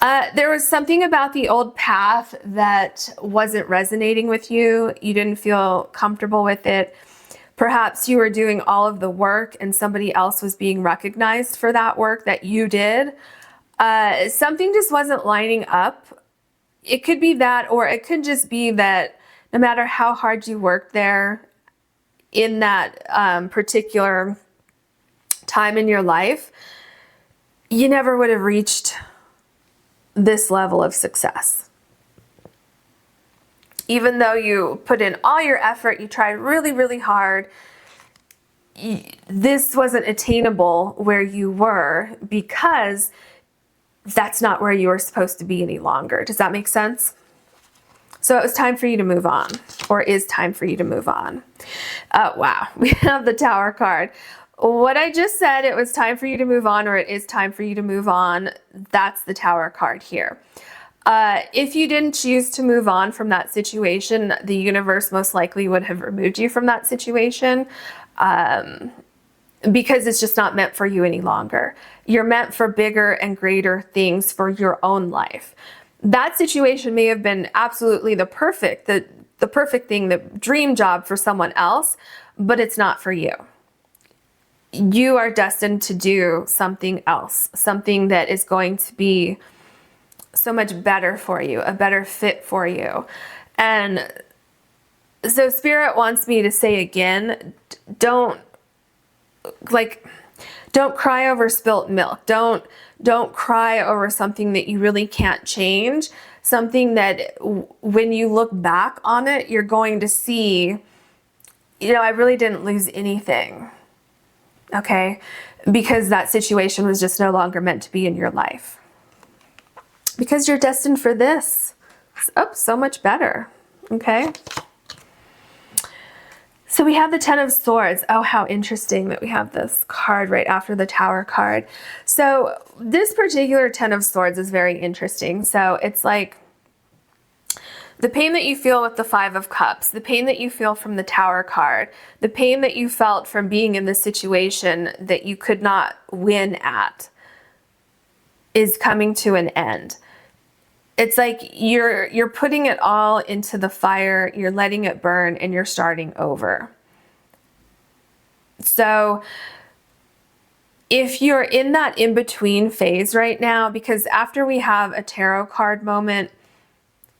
There was something about the old path that wasn't resonating with you. You didn't feel comfortable with it. Perhaps you were doing all of the work and somebody else was being recognized for that work that you did. Something just wasn't lining up. It could be that, or it could just be that no matter how hard you worked there in that particular time in your life, you never would have reached this level of success. Even though you put in all your effort, you tried really hard, this wasn't attainable where you were because that's not where you were supposed to be any longer. Does that make sense? So it was time for you to move on, or is time for you to move on. Wow, we have the Tower card. What I just said, it was time for you to move on, or it is time for you to move on, that's the Tower card here. If you didn't choose to move on from that situation, the universe most likely would have removed you from that situation. because it's just not meant for you any longer. You're meant for bigger and greater things for your own life. That situation may have been absolutely the perfect thing, the dream job for someone else, but it's not for you. You are destined to do something else, something that is going to be so much better for you, a better fit for you. And so Spirit wants me to say again, don't cry over spilt milk. Don't cry over something that you really can't change. Something that when you look back on it, you're going to see, I really didn't lose anything. Okay? Because that situation was just no longer meant to be in your life. Because you're destined for this. Oh, so much better. Okay? So we have the Ten of Swords. Oh, how interesting that we have this card right after the Tower card. So this particular Ten of Swords is very interesting. So it's like the pain that you feel with the Five of Cups, the pain that you feel from the Tower card, the pain that you felt from being in this situation that you could not win at is coming to an end. It's like you're putting it all into the fire, you're letting it burn, and you're starting over. So if you're in that in-between phase right now, because after we have a tarot card moment,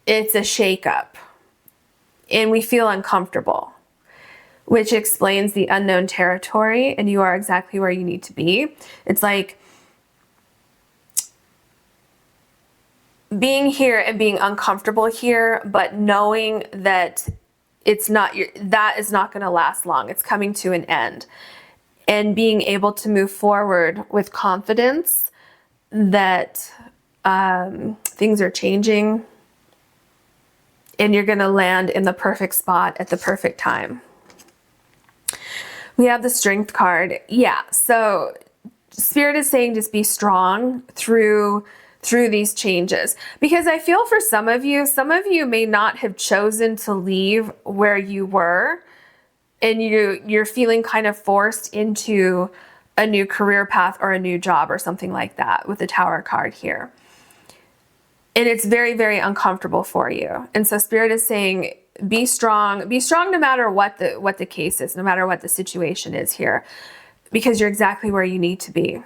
it's a shakeup and we feel uncomfortable, which explains the unknown territory, and you are exactly where you need to be. It's like being here and being uncomfortable here, but knowing that that is not going to last long. It's coming to an end. And being able to move forward with confidence that things are changing and you're going to land in the perfect spot at the perfect time. We have the Strength card. Yeah, so Spirit is saying just be strong through these changes, because I feel for some of you may not have chosen to leave where you were, and you're feeling kind of forced into a new career path or a new job or something like that with the Tower card here. And it's very, very uncomfortable for you. And so Spirit is saying, be strong no matter what the case is, no matter what the situation is here, because you're exactly where you need to be.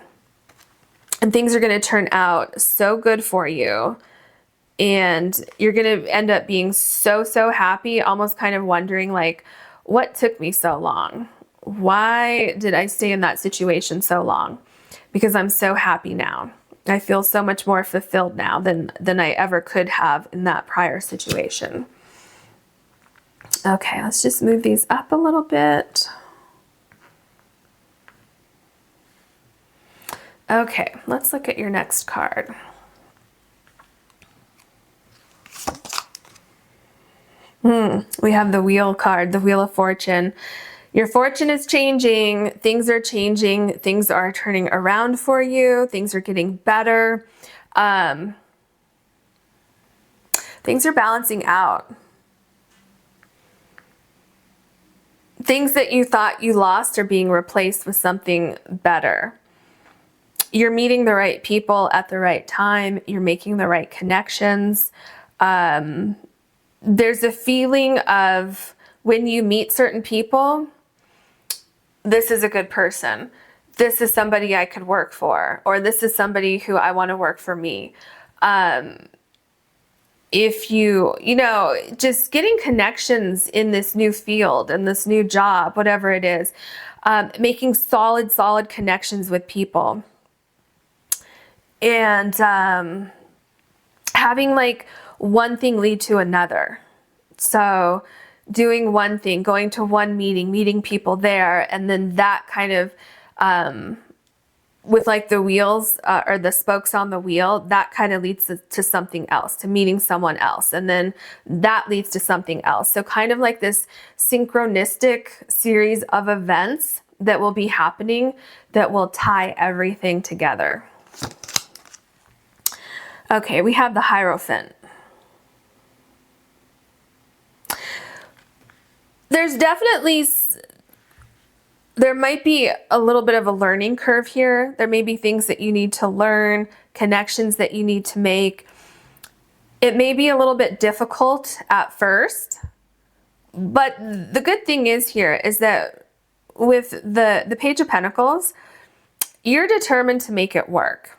And things are going to turn out so good for you. And you're going to end up being so, so happy, almost kind of wondering like, what took me so long? Why did I stay in that situation so long? Because I'm so happy now. I feel so much more fulfilled now than I ever could have in that prior situation. Okay, let's just move these up a little bit. Okay, let's look at your next card. We have the Wheel card, the Wheel of Fortune. Your fortune is changing. Things are changing. Things are turning around for you. Things are getting better. Things are balancing out. Things that you thought you lost are being replaced with something better. You're meeting the right people at the right time. You're making the right connections. There's a feeling of when you meet certain people, this is a good person. This is somebody I could work for, or this is somebody who I want to work for me. If just getting connections in this new field, in this new job, whatever it is, making solid connections with people. And having like one thing lead to another. So doing one thing, going to one meeting, meeting people there, and then that kind of, with like the wheels or the spokes on the wheel, that kind of leads to something else, to meeting someone else. And then that leads to something else. So kind of like this synchronistic series of events that will be happening that will tie everything together. Okay, we have the Hierophant. There's definitely there might be a little bit of a learning curve here. There may be things that you need to learn, connections that you need to make. It may be a little bit difficult at first, but the good thing is here is that with the Page of Pentacles, you're determined to make it work.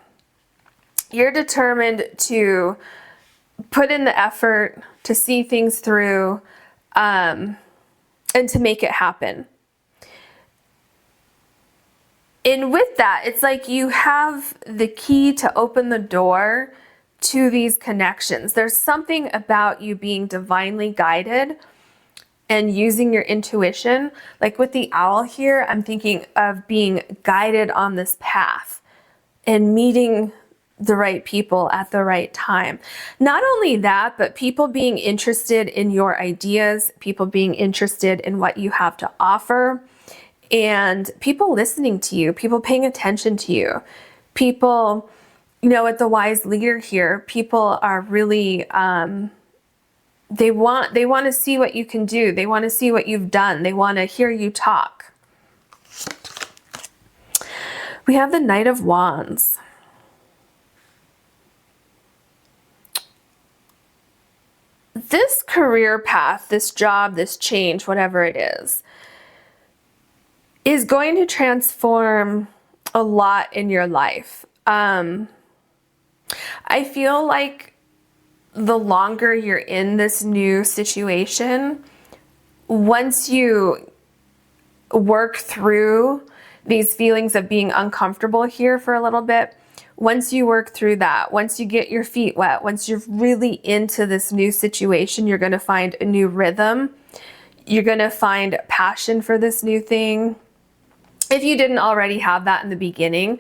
You're determined to put in the effort, to see things through, and to make it happen. And with that, it's like you have the key to open the door to these connections. There's something about you being divinely guided and using your intuition. Like with the owl here, I'm thinking of being guided on this path and meeting the right people at the right time. Not only that, but people being interested in your ideas, people being interested in what you have to offer, and people listening to you, people paying attention to you, people, you know, with the wise leader here, people are really, they want to see what you can do. They want to see what you've done. They want to hear you talk. We have the Knight of Wands. This career path, this job, this change, whatever it is going to transform a lot in your life. I feel like the longer you're in this new situation, once you work through these feelings of being uncomfortable here for a little bit, once you work through that, once you get your feet wet, once you're really into this new situation, you're going to find a new rhythm. You're going to find passion for this new thing. If you didn't already have that in the beginning,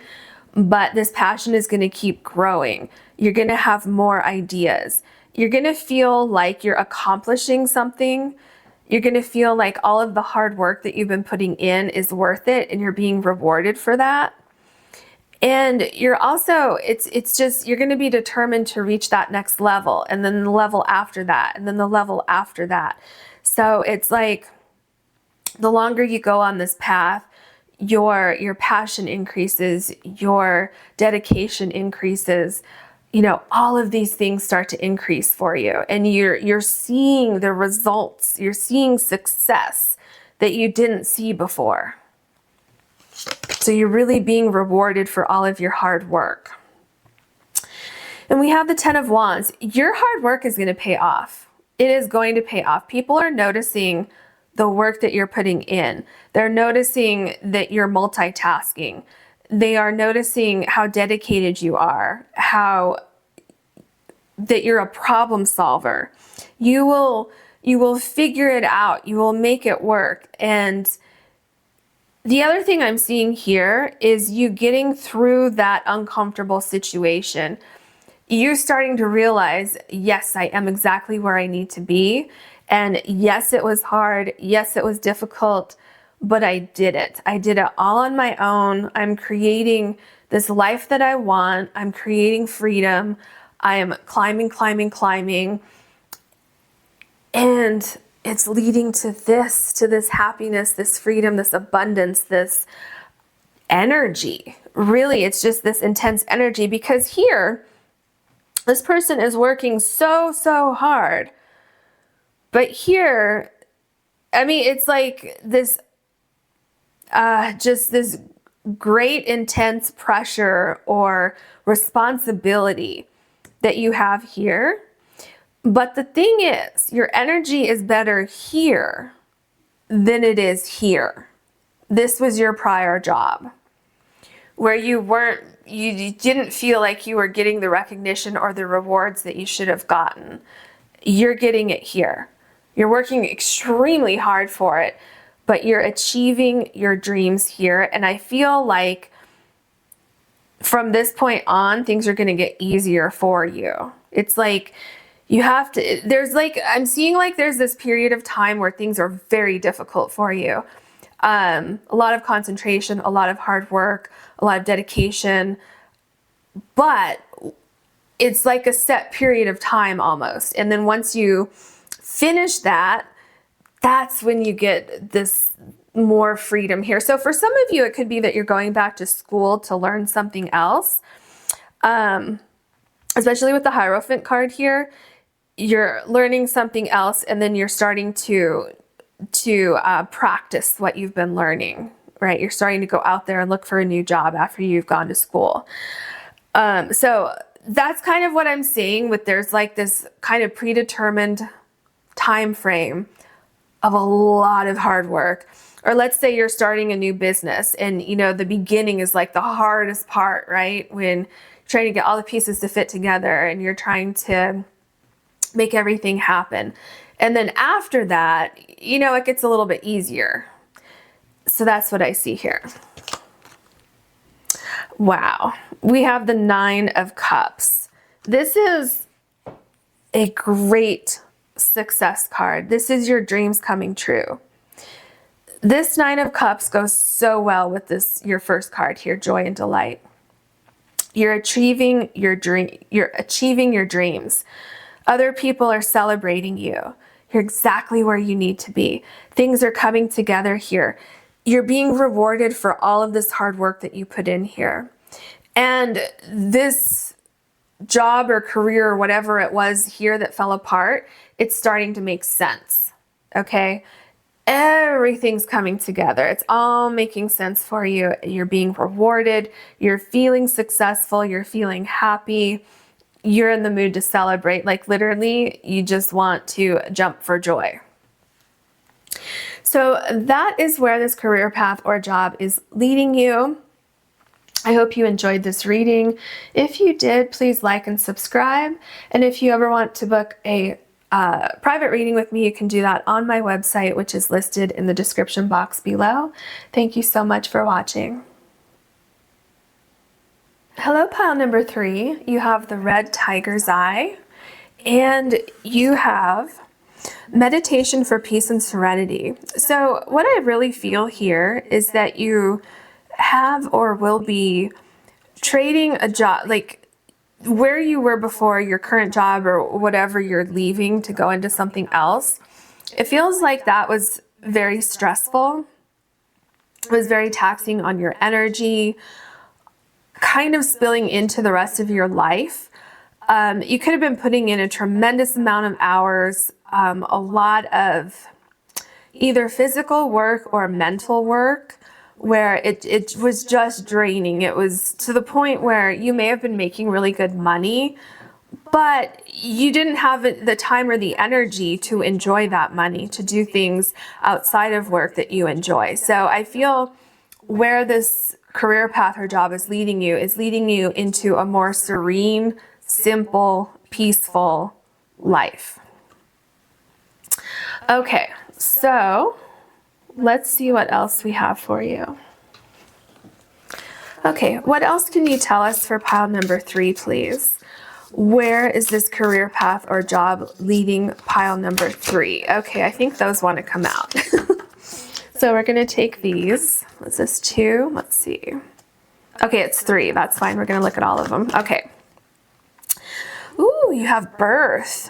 but this passion is going to keep growing. You're going to have more ideas. You're going to feel like you're accomplishing something. You're going to feel like all of the hard work that you've been putting in is worth it, and you're being rewarded for that. And you're also, it's just, you're going to be determined to reach that next level, and then the level after that, and then the level after that. So it's like the longer you go on this path, your passion increases, your dedication increases, you know, all of these things start to increase for you, and you're seeing the results, you're seeing success that you didn't see before. So you're really being rewarded for all of your hard work. And we have the Ten of Wands. Your hard work is going to pay off. It is going to pay off. People are noticing the work that you're putting in. They're noticing that you're multitasking. They are noticing how dedicated you are, how that you're a problem solver. You will figure it out. You will make it work. And the other thing I'm seeing here is you getting through that uncomfortable situation. You starting to realize, yes, I am exactly where I need to be. And yes, it was hard. Yes, it was difficult, but I did it. I did it all on my own. I'm creating this life that I want. I'm creating freedom. I am climbing, climbing, climbing. And it's leading to this happiness, this freedom, this abundance, this energy. Really, it's just this intense energy, because here, this person is working so, so hard. But here, I mean, it's like this, just this great intense pressure or responsibility that you have here. But the thing is, your energy is better here than it is here. This was your prior job where you didn't feel like you were getting the recognition or the rewards that you should have gotten. You're getting it here. You're working extremely hard for it, but you're achieving your dreams here. And I feel like from this point on, things are going to get easier for you. It's like, you have to, I'm seeing like there's this period of time where things are very difficult for you. A lot of concentration, a lot of hard work, a lot of dedication, but it's like a set period of time almost. And then once you finish that, that's when you get this more freedom here. So for some of you, it could be that you're going back to school to learn something else. Especially with the Hierophant card here, you're learning something else, and then you're starting to practice what you've been learning, right? You're starting to go out there and look for a new job after you've gone to school. So that's kind of what I'm seeing with, there's like this kind of predetermined time frame of a lot of hard work. Or let's say you're starting a new business, and you know the beginning is like the hardest part, right? When you're trying to get all the pieces to fit together and you're trying to make everything happen. And then after that, you know, it gets a little bit easier. So that's what I see here. Wow. We have the 9 of Cups. This is a great success card. This is your dreams coming true. This 9 of Cups goes so well with this, your first card here, joy and delight. You're achieving your dream. You're achieving your dreams. Other people are celebrating you. You're exactly where you need to be. Things are coming together here. You're being rewarded for all of this hard work that you put in here. And this job or career or whatever it was here that fell apart, it's starting to make sense. Okay? Everything's coming together. It's all making sense for you. You're being rewarded. You're feeling successful. You're feeling happy. You're in the mood to celebrate. Like literally, you just want to jump for joy. So that is where this career path or job is leading you. I hope you enjoyed this reading. If you did, please like and subscribe. And if you ever want to book a private reading with me, you can do that on my website, which is listed in the description box below. Thank you so much for watching. Hello, pile number 3. You have the red tiger's eye, and you have meditation for peace and serenity. So what I really feel here is that you have or will be trading a job, like where you were before, your current job or whatever you're leaving to go into something else. It feels like that was very stressful. It was very taxing on your energy, kind of spilling into the rest of your life. You could have been putting in a tremendous amount of hours, a lot of either physical work or mental work, where it was just draining. It was to the point where you may have been making really good money, but you didn't have the time or the energy to enjoy that money, to do things outside of work that you enjoy. So I feel where this career path or job is leading you into a more serene, simple, peaceful life. Okay, so let's see what else we have for you. Okay, what else can you tell us for pile number 3, please? Where is this career path or job leading pile number 3? Okay, I think those want to come out. So we're going to take these. What's this, 2? Let's see. Okay, it's 3. That's fine. We're going to look at all of them. Okay. Ooh, you have birth.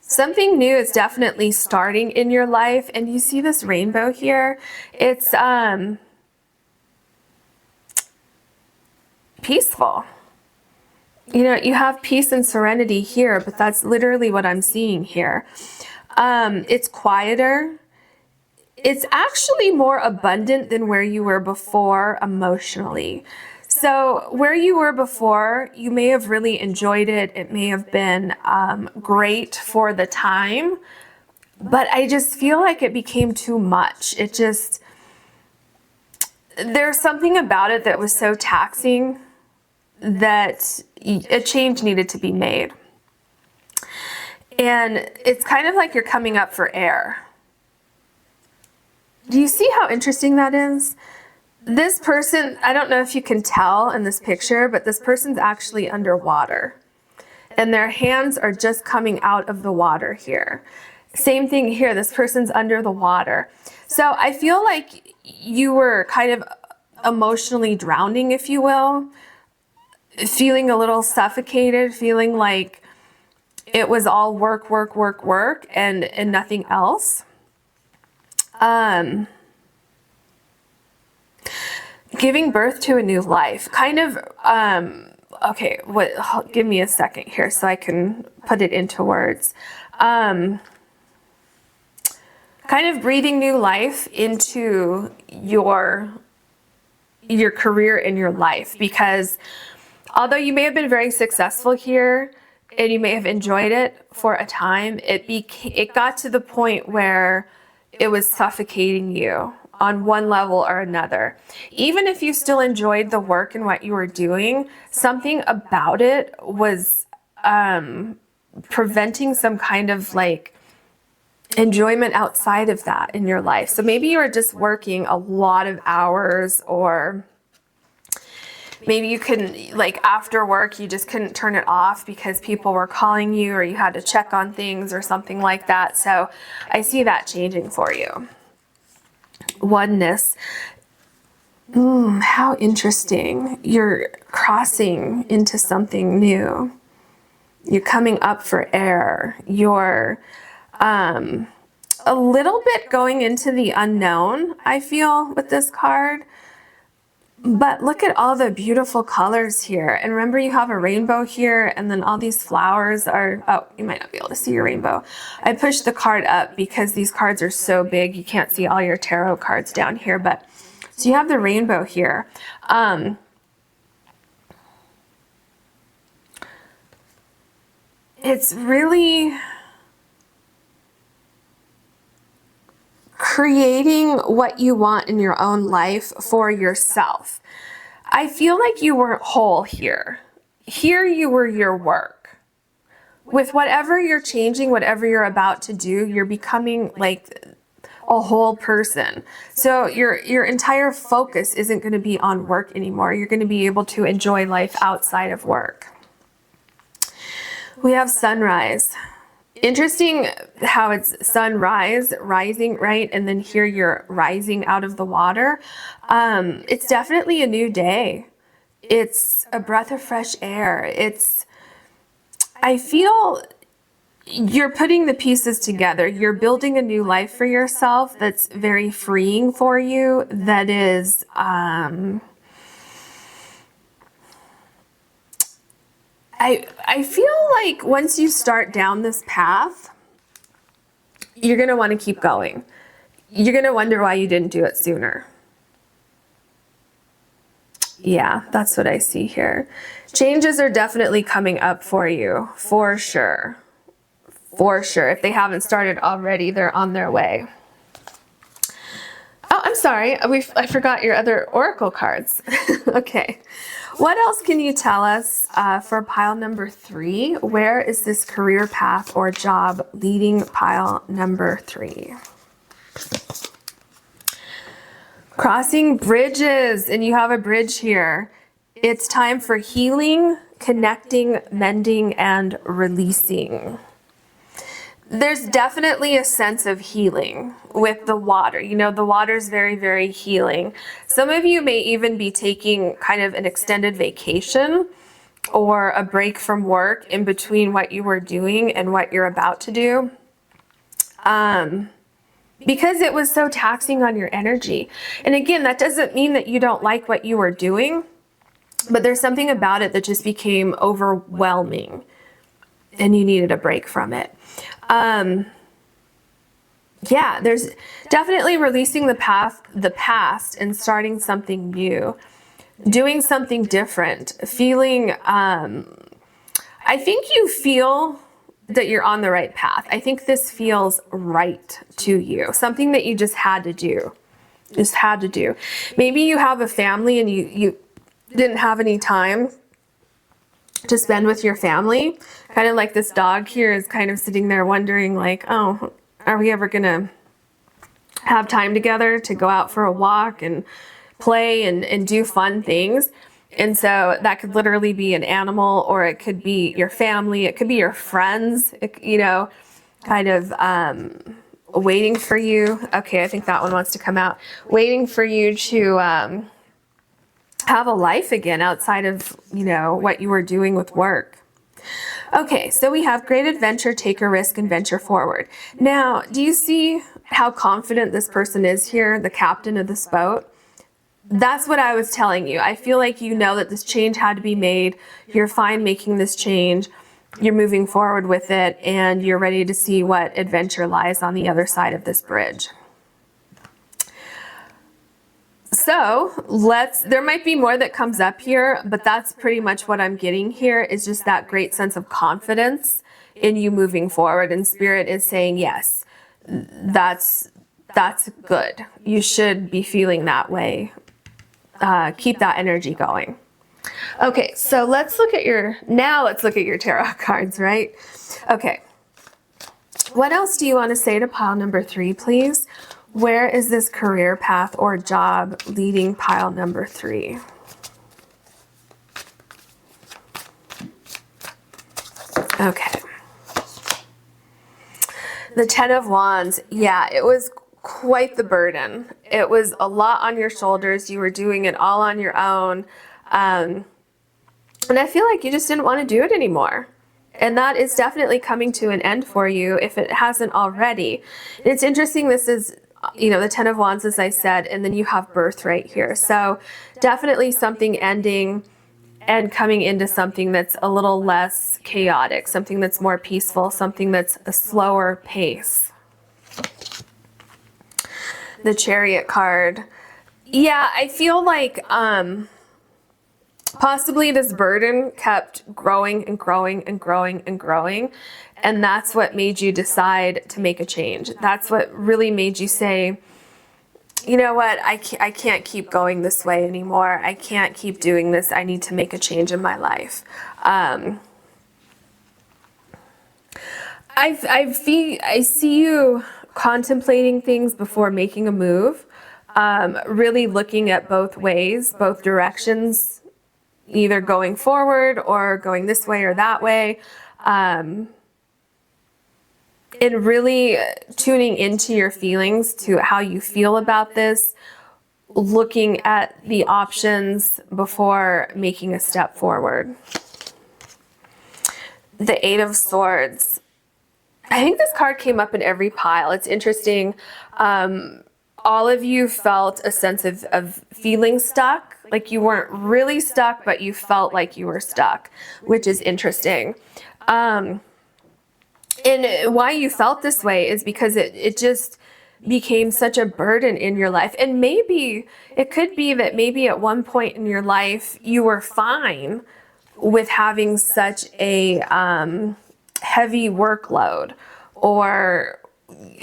Something new is definitely starting in your life. And you see this rainbow here? It's peaceful. You know, you have peace and serenity here, but that's literally what I'm seeing here. It's quieter. It's actually more abundant than where you were before emotionally. So where you were before, you may have really enjoyed it. It may have been great for the time, but I just feel like it became too much. There's something about it that was so taxing that a change needed to be made. And it's kind of like you're coming up for air. Do you see how interesting that is? This person, I don't know if you can tell in this picture, but this person's actually underwater. And their hands are just coming out of the water here. Same thing here, this person's under the water. So I feel like you were kind of emotionally drowning, if you will. Feeling a little suffocated, feeling like it was all work, work, work, work, and nothing else. giving birth to a new life. Kind of, okay, give me a second here so I can put it into words. Kind of breathing new life into your career and your life, because although you may have been very successful here and you may have enjoyed it for a time, it got to the point where it was suffocating you on one level or another. Even if you still enjoyed the work and what you were doing, something about it was preventing some kind of like enjoyment outside of that in your life. So maybe you were just working a lot of hours, or maybe you couldn't, like after work, you just couldn't turn it off because people were calling you or you had to check on things or something like that. So I see that changing for you. Oneness. How interesting. You're crossing into something new. You're coming up for air. You're a little bit going into the unknown, I feel, with this card. But look at all the beautiful colors here. And remember, you have a rainbow here, and then all these flowers are, oh, you might not be able to see your rainbow. I pushed the card up because these cards are so big, you can't see all your tarot cards down here. But so you have the rainbow here. It's really creating what you want in your own life for yourself. I feel like you weren't whole here. Here you were your work. With whatever you're changing, whatever you're about to do, you're becoming like a whole person. So your entire focus isn't going to be on work anymore. You're going to be able to enjoy life outside of work. We have sunrise. Interesting how it's sunrise, rising, right? And then here you're rising out of the water. It's definitely a new day. It's a breath of fresh air. I feel you're putting the pieces together. You're building a new life for yourself that's very freeing for you. That is, I feel like once you start down this path, you're going to want to keep going. You're going to wonder why you didn't do it sooner. Yeah, that's what I see here. Changes are definitely coming up for you, for sure. For sure. If they haven't started already, they're on their way. Oh, I'm sorry. I forgot your other oracle cards. Okay. What else can you tell us for pile number 3? Where is this career path or job leading pile number 3? Crossing bridges, and you have a bridge here. It's time for healing, connecting, mending, and releasing. There's definitely a sense of healing with the water. You know, the water is very, very healing. Some of you may even be taking kind of an extended vacation or a break from work in between what you were doing and what you're about to do. Because it was so taxing on your energy. And again, that doesn't mean that you don't like what you were doing, but there's something about it that just became overwhelming and you needed a break from it. Yeah, there's definitely releasing the past and starting something new, doing something different, feeling, I think you feel that you're on the right path. I think this feels right to you, something that you just had to do, Maybe you have a family and you didn't have any time to spend with your family. Kind of like this dog here is kind of sitting there wondering like, oh, are we ever gonna have time together to go out for a walk and play and do fun things? And so that could literally be an animal, or it could be your family, it could be your friends, you know, kind of waiting for you. Okay, I think that one wants to come out. Waiting for you to have a life again outside of, you know, what you were doing with work. Okay, so we have great adventure, take a risk, and venture forward. Now, do you see how confident this person is here, the captain of this boat? That's what I was telling you. I feel like you know that this change had to be made. You're fine making this change. You're moving forward with it, and you're ready to see what adventure lies on the other side of this bridge. So there might be more that comes up here, but that's pretty much what I'm getting here, is just that great sense of confidence in you moving forward. And Spirit is saying, yes, that's good. You should be feeling that way. Keep that energy going. Okay, so let's look at your tarot cards, right? Okay. What else do you want to say to pile number 3, please? Where is this career path or job leading pile number 3? Okay. The 10 of Wands. Yeah, it was quite the burden. It was a lot on your shoulders. You were doing it all on your own. And I feel like you just didn't want to do it anymore. And that is definitely coming to an end for you if it hasn't already. And it's interesting, this is, the 10 of Wands, as I said, and then you have birth right here. So definitely something ending and coming into something that's a little less chaotic, something that's more peaceful, something that's a slower pace. The Chariot card. Yeah, I feel like possibly this burden kept growing and growing and growing and growing. And that's what made you decide to make a change. That's what really made you say, you know what, I can't keep going this way anymore. I can't keep doing this. I need to make a change in my life. I see you contemplating things before making a move, really looking at both ways, both directions, either going forward or going this way or that way. And really tuning into your feelings, to how you feel about this, looking at the options before making a step forward. The 8 of Swords. I think this card came up in every pile. It's interesting. All of you felt a sense of feeling stuck, like you weren't really stuck, but you felt like you were stuck, which is interesting. And why you felt this way is because it just became such a burden in your life. And maybe it could be that maybe at one point in your life you were fine with having such a heavy workload, or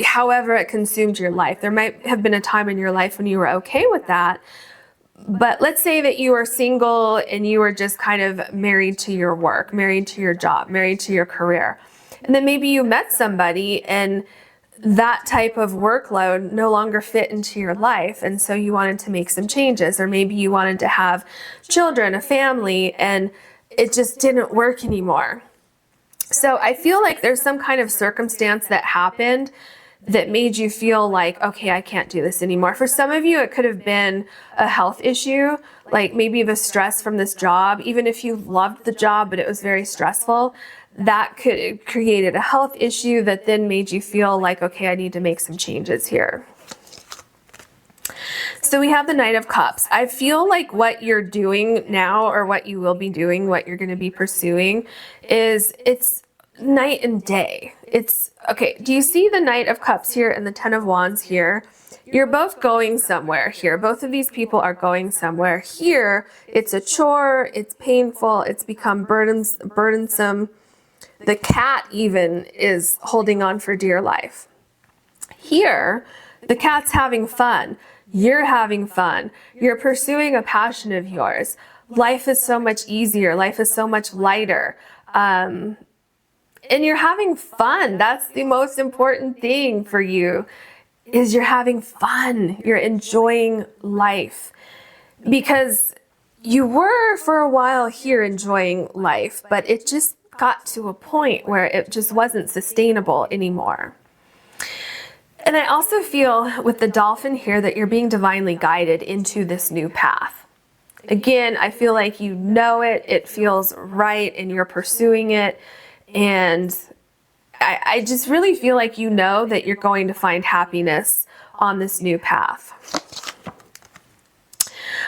however it consumed your life. There might have been a time in your life when you were okay with that. But let's say that you were single and you were just kind of married to your work, married to your job, married to your career. And then maybe you met somebody and that type of workload no longer fit into your life. And so you wanted to make some changes, or maybe you wanted to have children, a family, and it just didn't work anymore. So I feel like there's some kind of circumstance that happened that made you feel like, okay, I can't do this anymore. For some of you, it could have been a health issue, like maybe the stress from this job. Even if you loved the job, but it was very stressful, that could have created a health issue that then made you feel like, okay, I need to make some changes here. So we have the Knight of Cups. I feel like what you're doing now, or what you will be doing, what you're going to be pursuing, it's night and day. It's okay. Do you see the Knight of Cups here and the 10 of Wands here? You're both going somewhere here. Both of these people are going somewhere. Here, it's a chore. It's painful. It's become burdensome. The cat even is holding on for dear life. Here, the cat's having fun. You're having fun. You're pursuing a passion of yours. Life is so much easier. Life is so much lighter. And you're having fun. That's the most important thing for you, is you're having fun. You're enjoying life. Because you were for a while here enjoying life, but it just got to a point where it just wasn't sustainable anymore. And I also feel with the dolphin here that you're being divinely guided into this new path. Again, I feel like you know it, it feels right, and you're pursuing it. And I just really feel like you know that you're going to find happiness on this new path.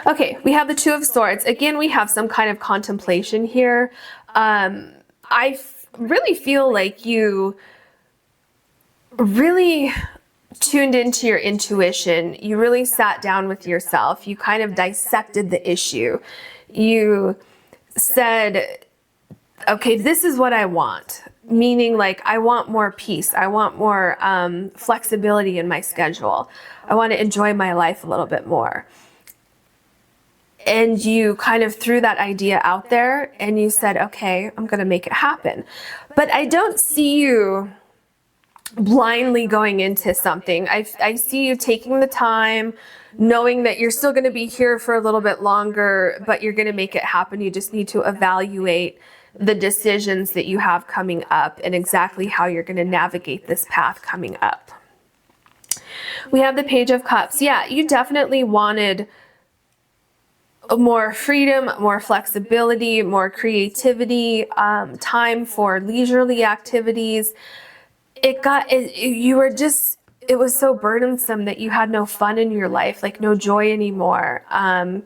Okay, we have the Two of Swords. Again, we have some kind of contemplation here. I really feel like you really tuned into your intuition. You really sat down with yourself. You kind of dissected the issue. You said, okay, this is what I want. Meaning, like, I want more peace. I want more flexibility in my schedule. I want to enjoy my life a little bit more. And you kind of threw that idea out there and you said, okay, I'm going to make it happen. But I don't see you blindly going into something. I see you taking the time, knowing that you're still going to be here for a little bit longer, but you're going to make it happen. You just need to evaluate the decisions that you have coming up and exactly how you're going to navigate this path coming up. We have the Page of Cups. Yeah, you definitely wanted more freedom, more flexibility, more creativity, time for leisurely activities. You were just, it was so burdensome that you had no fun in your life, like no joy anymore. And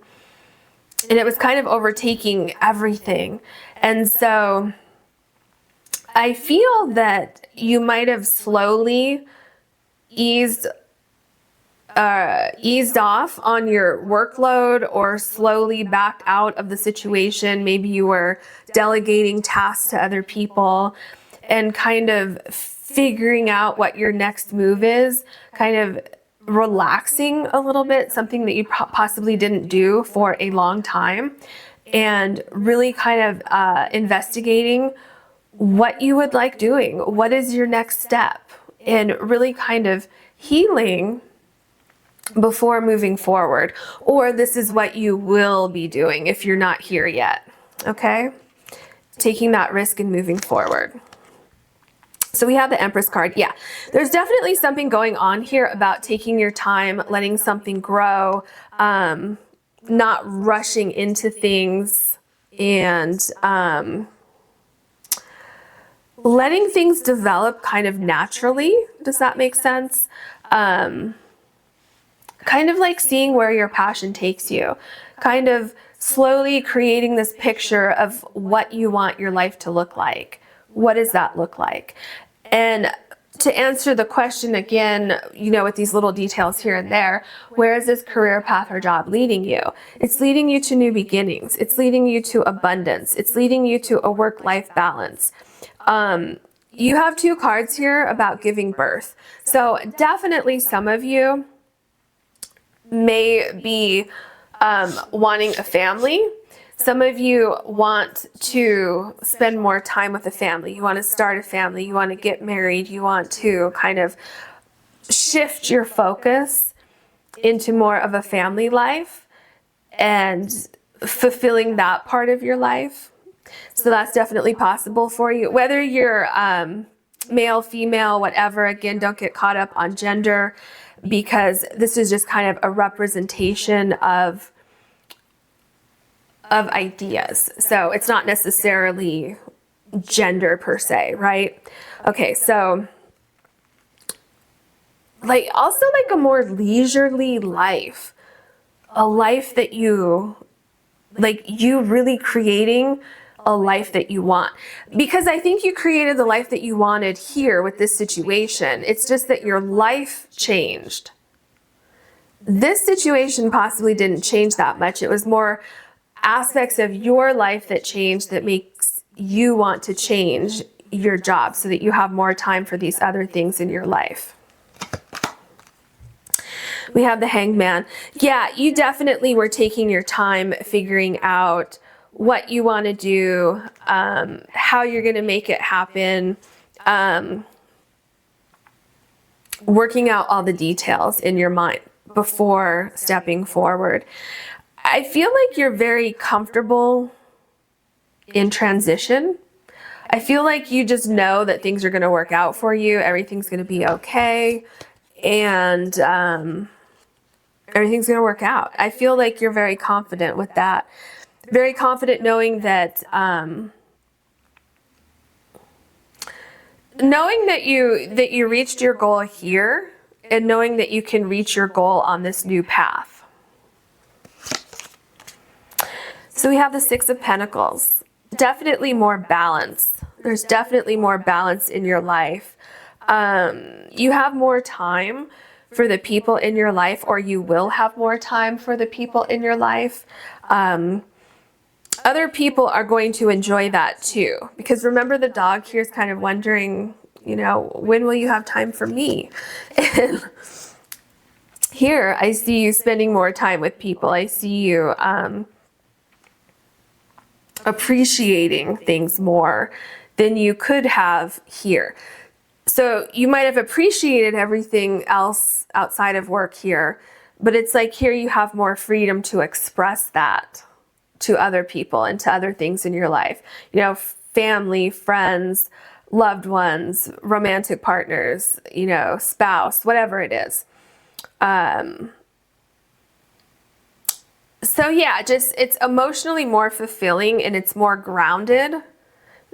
it was kind of overtaking everything. And so I feel that you might have slowly eased off on your workload or slowly backed out of the situation. Maybe you were delegating tasks to other people and kind of figuring out what your next move is, kind of relaxing a little bit, something that you possibly didn't do for a long time, and really kind of investigating what you would like doing. What is your next step? And really kind of healing before moving forward. Or this is what you will be doing if you're not here yet. Okay? Taking that risk and moving forward. So we have the Empress card. Yeah, there's definitely something going on here about taking your time, letting something grow, not rushing into things, and letting things develop kind of naturally. Does that make sense? Kind of like seeing where your passion takes you, kind of slowly creating this picture of what you want your life to look like. What does that look like? And to answer the question again, you know, with these little details here and there, where is this career path or job leading you? It's leading you to new beginnings. It's leading you to abundance. It's leading you to a work-life balance. You have two cards here about giving birth. So definitely some of you may be wanting a family. Some of you want to spend more time with a family. You want to start a family. You want to get married. You want to kind of shift your focus into more of a family life and fulfilling that part of your life. So that's definitely possible for you. Whether you're male, female, whatever, again, don't get caught up on gender, because this is just kind of a representation of ideas. So it's not necessarily gender per se, right? Okay, so like also like a more leisurely life, a life that you really creating a life that you want. Because I think you created the life that you wanted here with this situation. It's just that your life changed. This situation possibly didn't change that much. It was more aspects of your life that changed that makes you want to change your job so that you have more time for these other things in your life. We have the Hangman. Yeah, you definitely were taking your time figuring out what you want to do, how you're going to make it happen, working out all the details in your mind before stepping forward. I feel like you're very comfortable in transition. I feel like you just know that things are going to work out for you. Everything's going to be okay. And everything's going to work out. I feel like you're very confident with that. Very confident knowing that you reached your goal here, and knowing that you can reach your goal on this new path. So we have the Six of Pentacles. Definitely more balance. There's definitely more balance in your life. You have more time for the people in your life, or you will have more time for the people in your life. Other people are going to enjoy that too. Because remember, the dog here is kind of wondering, you know, when will you have time for me? And here I see you spending more time with people. I see you appreciating things more than you could have here. So you might have appreciated everything else outside of work here, but it's like here you have more freedom to express that to other people and to other things in your life. You know, family, friends, loved ones, romantic partners, you know, spouse, whatever it is. So yeah, just it's emotionally more fulfilling and it's more grounded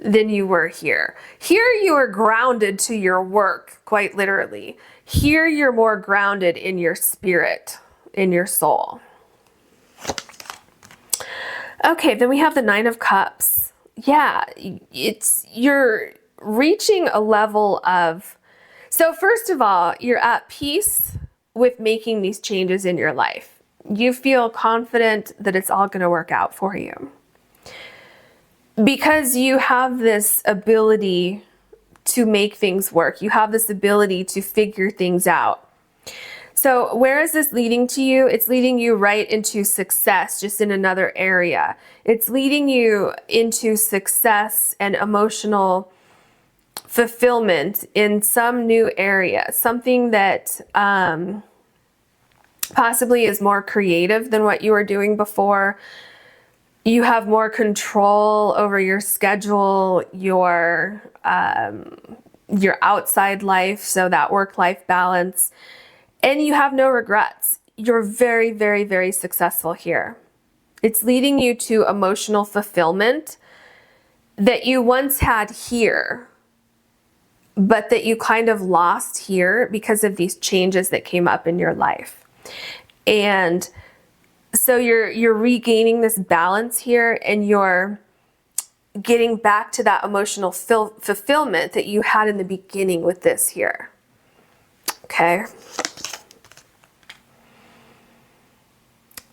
than you were here. Here you are grounded to your work, quite literally. Here you're more grounded in your spirit, in your soul. Okay, then we have the Nine of Cups. Yeah, you're reaching a level of, so first of all, you're at peace with making these changes in your life. You feel confident that it's all going to work out for you. Because you have this ability to make things work. You have this ability to figure things out. So where is this leading to you? It's leading you right into success, just in another area. It's leading you into success and emotional fulfillment in some new area, something that possibly is more creative than what you were doing before. You have more control over your schedule, your outside life, so that work-life balance, and you have no regrets. You're very, very, very successful here. It's leading you to emotional fulfillment that you once had here, but that you kind of lost here because of these changes that came up in your life. And so you're regaining this balance here, and you're getting back to that emotional fulfillment that you had in the beginning with this here. Okay.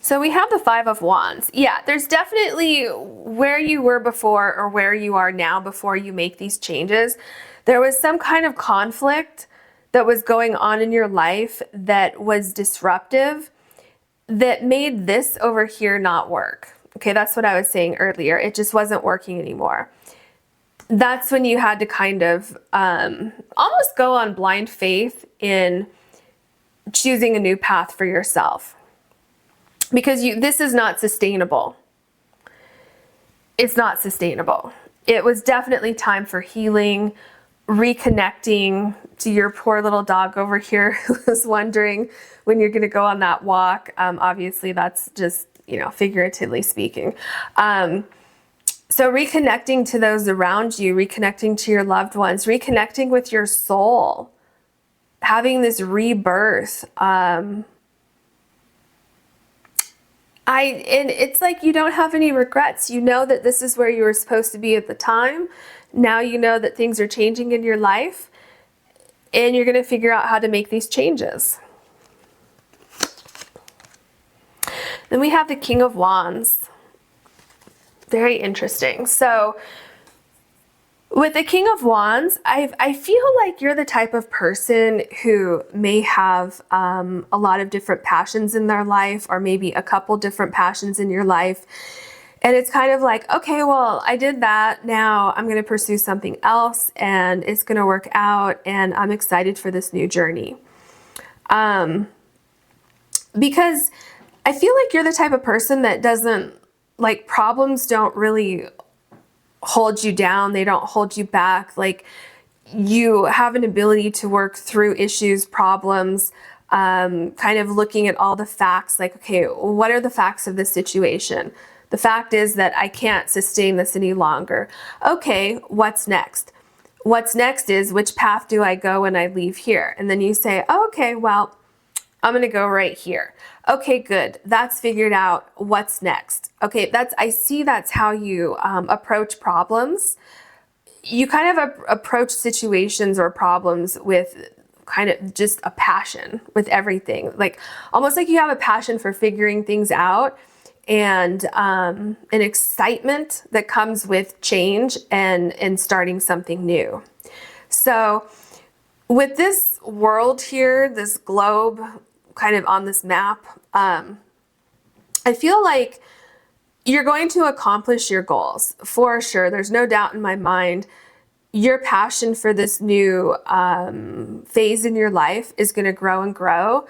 So we have the Five of Wands. Yeah, there's definitely where you were before or where you are now before you make these changes. There was some kind of conflict that was going on in your life that was disruptive, that made this over here not work. Okay, that's what I was saying earlier. It just wasn't working anymore. That's when you had to kind of almost go on blind faith in choosing a new path for yourself. Because this is not sustainable. It's not sustainable. It was definitely time for healing, reconnecting to your poor little dog over here who was wondering when you're going to go on that walk. Obviously, that's just, you know, figuratively speaking. So reconnecting to those around you, reconnecting to your loved ones, reconnecting with your soul, having this rebirth. And it's like you don't have any regrets. You know that this is where you were supposed to be at the time. Now you know that things are changing in your life, and you're going to figure out how to make these changes. Then we have the King of Wands. Very interesting. So with the King of Wands, I feel like you're the type of person who may have a lot of different passions in their life, or maybe a couple different passions in your life. And it's kind of like, okay, well, I did that. Now I'm going to pursue something else, and it's going to work out, and I'm excited for this new journey. Because I feel like you're the type of person that doesn't, like, problems don't really hold you down. They don't hold you back. Like, you have an ability to work through issues, problems, kind of looking at all the facts, like, okay, what are the facts of this situation? The fact is that I can't sustain this any longer. Okay, what's next? What's next is, which path do I go when I leave here? And then you say, oh, okay, well, I'm going to go right here. Okay, good. That's figured out. What's next? Okay, I see that's how you approach problems. You kind of approach situations or problems with kind of just a passion with everything. Like almost like you have a passion for figuring things out, and an excitement that comes with change and starting something new. So with this world here, this globe kind of on this map, I feel like you're going to accomplish your goals for sure. There's no doubt in my mind. Your passion for this new phase in your life is going to grow and grow.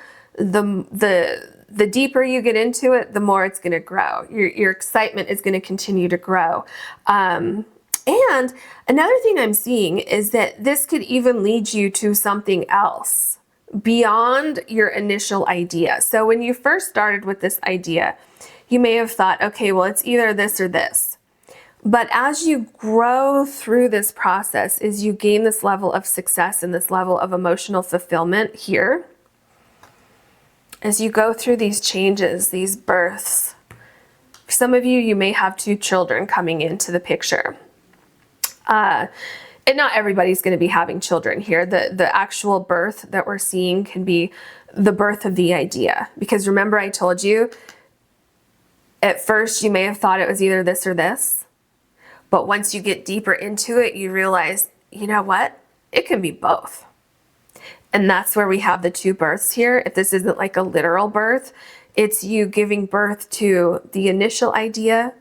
The deeper you get into it, the more it's going to grow. Your excitement is going to continue to grow. And another thing I'm seeing is that this could even lead you to something else beyond your initial idea. So when you first started with this idea, you may have thought, okay, well, it's either this or this. But as you grow through this process, as you gain this level of success and this level of emotional fulfillment here, as you go through these changes, these births, for some of you, you may have 2 children coming into the picture. And not everybody's going to be having children here. The actual birth that we're seeing can be the birth of the idea. Because remember I told you, at first you may have thought it was either this or this. But once you get deeper into it, you realize, you know what? It can be both. And that's where we have the 2 births here. If this isn't like a literal birth, it's you giving birth to the initial idea.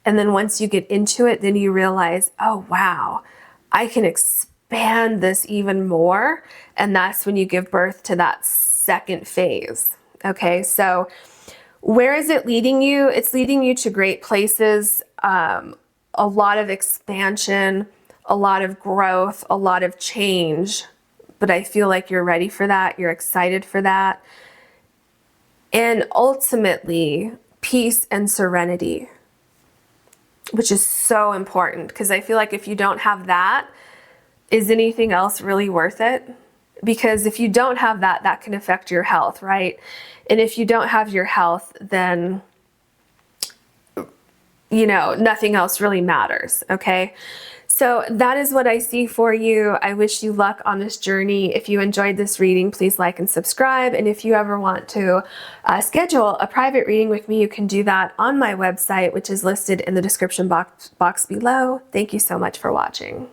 And then once you get into it, then you realize, oh, wow, I can expand this even more. And that's when you give birth to that second phase. Okay, so where is it leading you? It's leading you to great places, a lot of expansion, a lot of growth, a lot of change. But I feel like you're ready for that. You're excited for that. And ultimately, peace and serenity, which is so important, because I feel like if you don't have that, is anything else really worth it? Because if you don't have that, that can affect your health, right? And if you don't have your health, then, you know, nothing else really matters, okay? So that is what I see for you. I wish you luck on this journey. If you enjoyed this reading, please like and subscribe. And if you ever want to schedule a private reading with me, you can do that on my website, which is listed in the description box below. Thank you so much for watching.